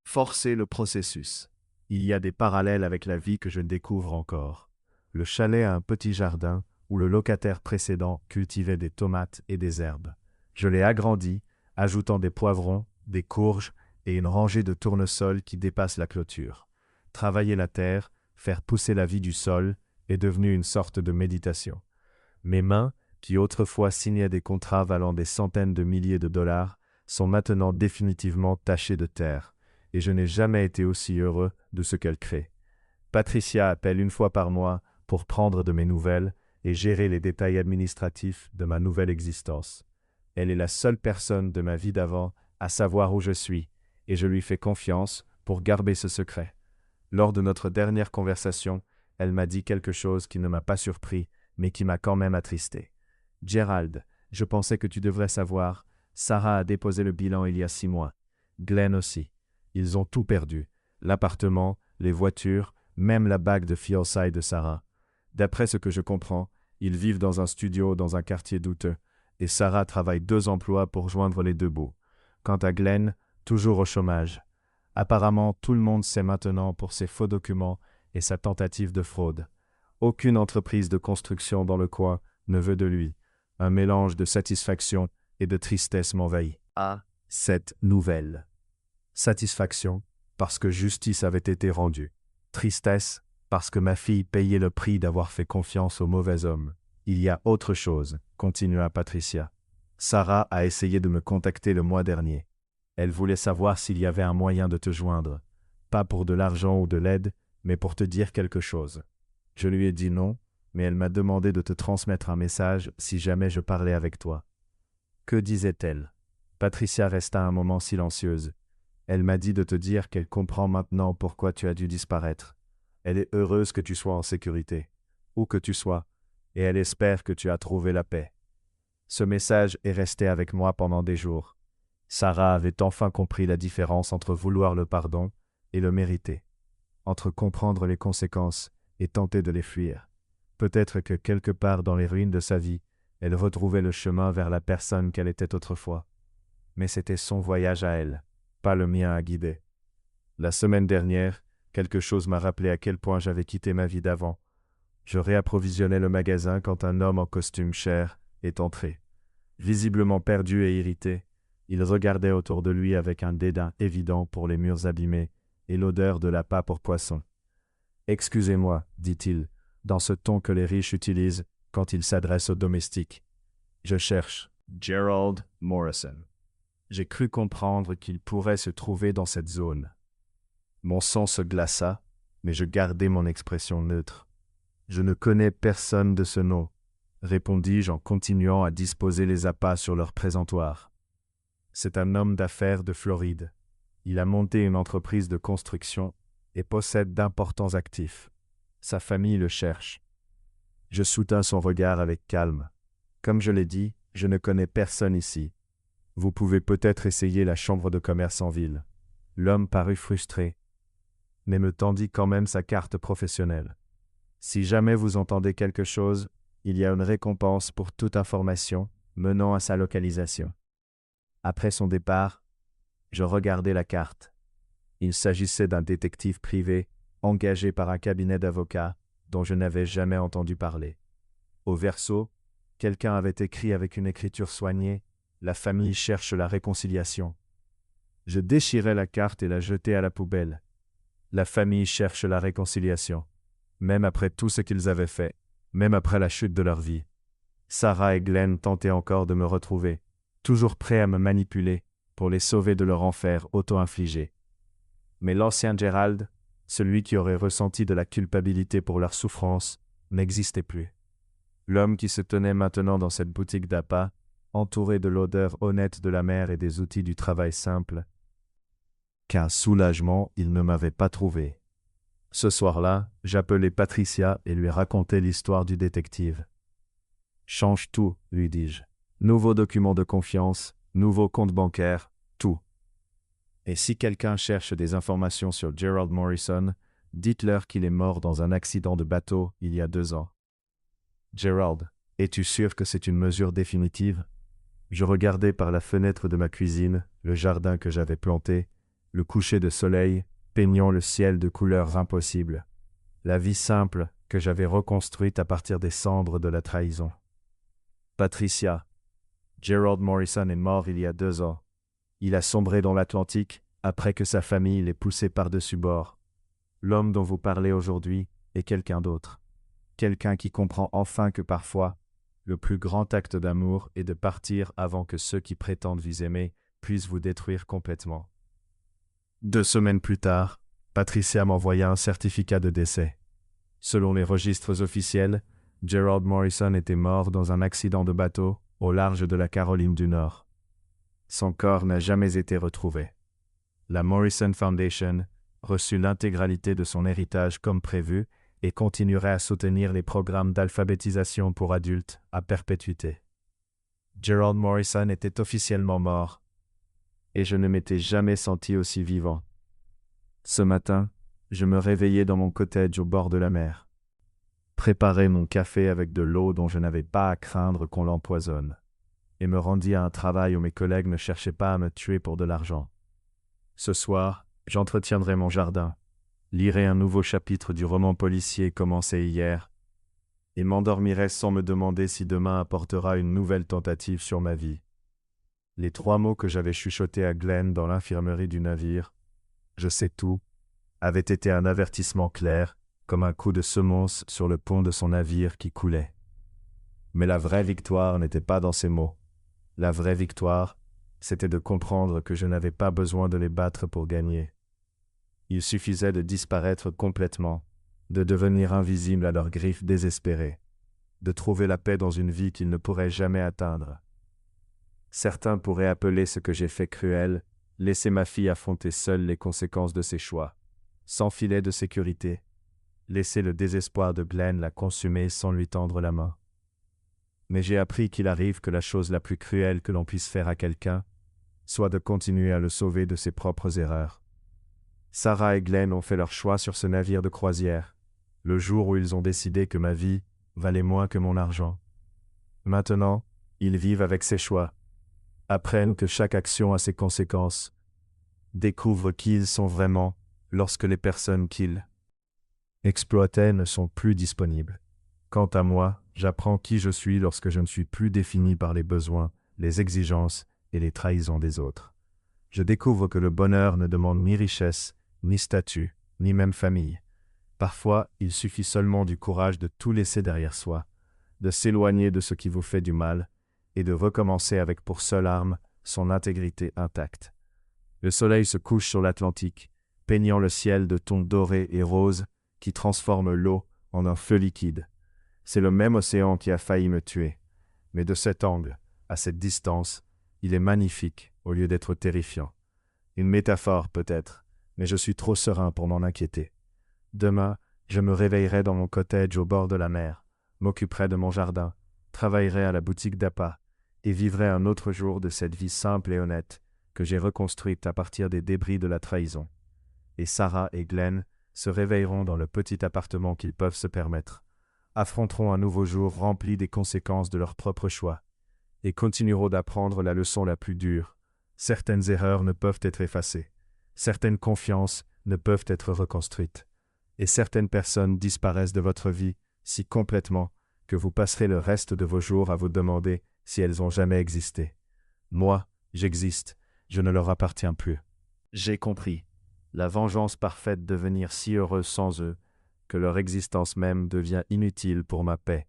Forcer le processus. Il y a des parallèles avec la vie que je découvre encore. Le chalet a un petit jardin où le locataire précédent cultivait des tomates et des herbes. Je l'ai agrandi, ajoutant des poivrons, des courges et une rangée de tournesols qui dépassent la clôture. Travailler la terre, faire pousser la vie du sol, est devenu une sorte de méditation. Mes mains, qui autrefois signaient des contrats valant des centaines de milliers de dollars, sont maintenant définitivement tachées de terre, et je n'ai jamais été aussi heureux de ce qu'elle crée. Patricia appelle une fois par mois pour prendre de mes nouvelles et gérer les détails administratifs de ma nouvelle existence. Elle est la seule personne de ma vie d'avant à savoir où je suis, et je lui fais confiance pour garder ce secret. Lors de notre dernière conversation, elle m'a dit quelque chose qui ne m'a pas surpris, mais qui m'a quand même attristé. « Gerald, je pensais que tu devrais savoir, Sarah a déposé le bilan il y a 6 mois. Glenn aussi. Ils ont tout perdu. L'appartement, les voitures, même la bague de fiançailles de Sarah. D'après ce que je comprends, ils vivent dans un studio dans un quartier douteux, et Sarah travaille 2 emplois pour joindre les 2 bouts. Quant à Glenn, toujours au chômage. Apparemment, tout le monde sait maintenant pour ses faux documents et sa tentative de fraude. Aucune entreprise de construction dans le coin ne veut de lui. Un mélange de satisfaction et de tristesse m'envahit. Cette nouvelle. Satisfaction, parce que justice avait été rendue. Tristesse, parce que ma fille payait le prix d'avoir fait confiance au mauvais homme. Il y a autre chose, continua Patricia. Sarah a essayé de me contacter le mois dernier. Elle voulait savoir s'il y avait un moyen de te joindre. Pas pour de l'argent ou de l'aide, mais pour te dire quelque chose. Je lui ai dit non, mais elle m'a demandé de te transmettre un message si jamais je parlais avec toi. Que disait-elle? Patricia resta un moment silencieuse. Elle m'a dit de te dire qu'elle comprend maintenant pourquoi tu as dû disparaître. Elle est heureuse que tu sois en sécurité, où que tu sois, et elle espère que tu as trouvé la paix. Ce message est resté avec moi pendant des jours. Sarah avait enfin compris la différence entre vouloir le pardon et le mériter, entre comprendre les conséquences et tenter de les fuir. Peut-être que quelque part dans les ruines de sa vie, elle retrouvait le chemin vers la personne qu'elle était autrefois. Mais c'était son voyage à elle, pas le mien à guider. La semaine dernière, quelque chose m'a rappelé à quel point j'avais quitté ma vie d'avant. Je réapprovisionnais le magasin quand un homme en costume cher est entré. Visiblement perdu et irrité, il regardait autour de lui avec un dédain évident pour les murs abîmés et l'odeur de la pâte pour poisson. « Excusez-moi, dit-il, dans ce ton que les riches utilisent quand ils s'adressent aux domestiques. Je cherche Gerald Morrison. » J'ai cru comprendre qu'il pourrait se trouver dans cette zone. Mon sang se glaça, mais je gardai mon expression neutre. « Je ne connais personne de ce nom, » répondis-je en continuant à disposer les appâts sur leur présentoir. C'est un homme d'affaires de Floride. Il a monté une entreprise de construction et possède d'importants actifs. Sa famille le cherche. Je soutins son regard avec calme. Comme je l'ai dit, je ne connais personne ici. Vous pouvez peut-être essayer la chambre de commerce en ville. L'homme parut frustré, mais me tendit quand même sa carte professionnelle. Si jamais vous entendez quelque chose, il y a une récompense pour toute information menant à sa localisation. Après son départ, je regardai la carte. Il s'agissait d'un détective privé engagé par un cabinet d'avocats dont je n'avais jamais entendu parler. Au verso, quelqu'un avait écrit avec une écriture soignée « La famille cherche la réconciliation ». Je déchirai la carte et la jetai à la poubelle. La famille cherche la réconciliation, même après tout ce qu'ils avaient fait, même après la chute de leur vie. Sarah et Glenn tentaient encore de me retrouver, toujours prêts à me manipuler pour les sauver de leur enfer auto-infligé. Mais l'ancien Gerald, celui qui aurait ressenti de la culpabilité pour leur souffrance, n'existait plus. L'homme qui se tenait maintenant dans cette boutique d'appât, entouré de l'odeur honnête de la mer et des outils du travail simple, qu'un soulagement il ne m'avait pas trouvé. Ce soir-là, j'appelai Patricia et lui racontai l'histoire du détective. « Change tout, lui dis-je. Nouveau document de confiance, nouveau compte bancaire, tout. Et si quelqu'un cherche des informations sur Gerald Morrison, dites-leur qu'il est mort dans un accident de bateau il y a 2 ans. Gerald, es-tu sûr que c'est une mesure définitive? » Je regardai par la fenêtre de ma cuisine le jardin que j'avais planté, le coucher de soleil peignant le ciel de couleurs impossibles, la vie simple que j'avais reconstruite à partir des cendres de la trahison. Patricia, Gerald Morrison est mort il y a 2 ans. Il a sombré dans l'Atlantique après que sa famille l'ait poussé par-dessus bord. L'homme dont vous parlez aujourd'hui est quelqu'un d'autre. Quelqu'un qui comprend enfin que parfois, le plus grand acte d'amour est de partir avant que ceux qui prétendent vous aimer puisse vous détruire complètement. 2 semaines plus tard, Patricia m'envoya un certificat de décès. Selon les registres officiels, Gerald Morrison était mort dans un accident de bateau au large de la Caroline du Nord. Son corps n'a jamais été retrouvé. La Morrison Foundation reçut l'intégralité de son héritage comme prévu et continuerait à soutenir les programmes d'alphabétisation pour adultes à perpétuité. Gerald Morrison était officiellement mort, et je ne m'étais jamais senti aussi vivant. Ce matin, je me réveillai dans mon cottage au bord de la mer. Préparai mon café avec de l'eau dont je n'avais pas à craindre qu'on l'empoisonne, et me rendis à un travail où mes collègues ne cherchaient pas à me tuer pour de l'argent. Ce soir, j'entretiendrai mon jardin, lirai un nouveau chapitre du roman policier commencé hier, et m'endormirai sans me demander si demain apportera une nouvelle tentative sur ma vie. Les 3 mots que j'avais chuchotés à Glenn dans l'infirmerie du navire, « Je sais tout », avaient été un avertissement clair, comme un coup de semonce sur le pont de son navire qui coulait. Mais la vraie victoire n'était pas dans ces mots. La vraie victoire, c'était de comprendre que je n'avais pas besoin de les battre pour gagner. Il suffisait de disparaître complètement, de devenir invisible à leurs griffes désespérées, de trouver la paix dans une vie qu'ils ne pourraient jamais atteindre. Certains pourraient appeler ce que j'ai fait cruel, laisser ma fille affronter seule les conséquences de ses choix, sans filet de sécurité, laisser le désespoir de Glenn la consumer sans lui tendre la main. Mais j'ai appris qu'il arrive que la chose la plus cruelle que l'on puisse faire à quelqu'un soit de continuer à le sauver de ses propres erreurs. Sarah et Glenn ont fait leur choix sur ce navire de croisière, le jour où ils ont décidé que ma vie valait moins que mon argent. Maintenant, ils vivent avec ces choix, apprennent que chaque action a ses conséquences, découvrent qui ils sont vraiment lorsque les personnes qu'ils exploitaient ne sont plus disponibles. Quant à moi, j'apprends qui je suis lorsque je ne suis plus défini par les besoins, les exigences et les trahisons des autres. Je découvre que le bonheur ne demande ni richesse, ni statut, ni même famille. Parfois, il suffit seulement du courage de tout laisser derrière soi, de s'éloigner de ce qui vous fait du mal et de recommencer avec pour seule arme son intégrité intacte. Le soleil se couche sur l'Atlantique, peignant le ciel de tons dorés et roses qui transforment l'eau en un feu liquide. C'est le même océan qui a failli me tuer, mais de cet angle, à cette distance, il est magnifique au lieu d'être terrifiant. Une métaphore peut-être, mais je suis trop serein pour m'en inquiéter. Demain, je me réveillerai dans mon cottage au bord de la mer, m'occuperai de mon jardin, travaillerai à la boutique d'appât et vivrai un autre jour de cette vie simple et honnête que j'ai reconstruite à partir des débris de la trahison. Et Sarah et Glenn se réveilleront dans le petit appartement qu'ils peuvent se permettre, affronteront un nouveau jour rempli des conséquences de leurs propres choix et continueront d'apprendre la leçon la plus dure. Certaines erreurs ne peuvent être effacées, certaines confiances ne peuvent être reconstruites, et certaines personnes disparaissent de votre vie si complètement que vous passerez le reste de vos jours à vous demander si elles ont jamais existé. Moi, j'existe, je ne leur appartiens plus. J'ai compris, la vengeance parfaite devenir si heureuse sans eux, que leur existence même devient inutile pour ma paix.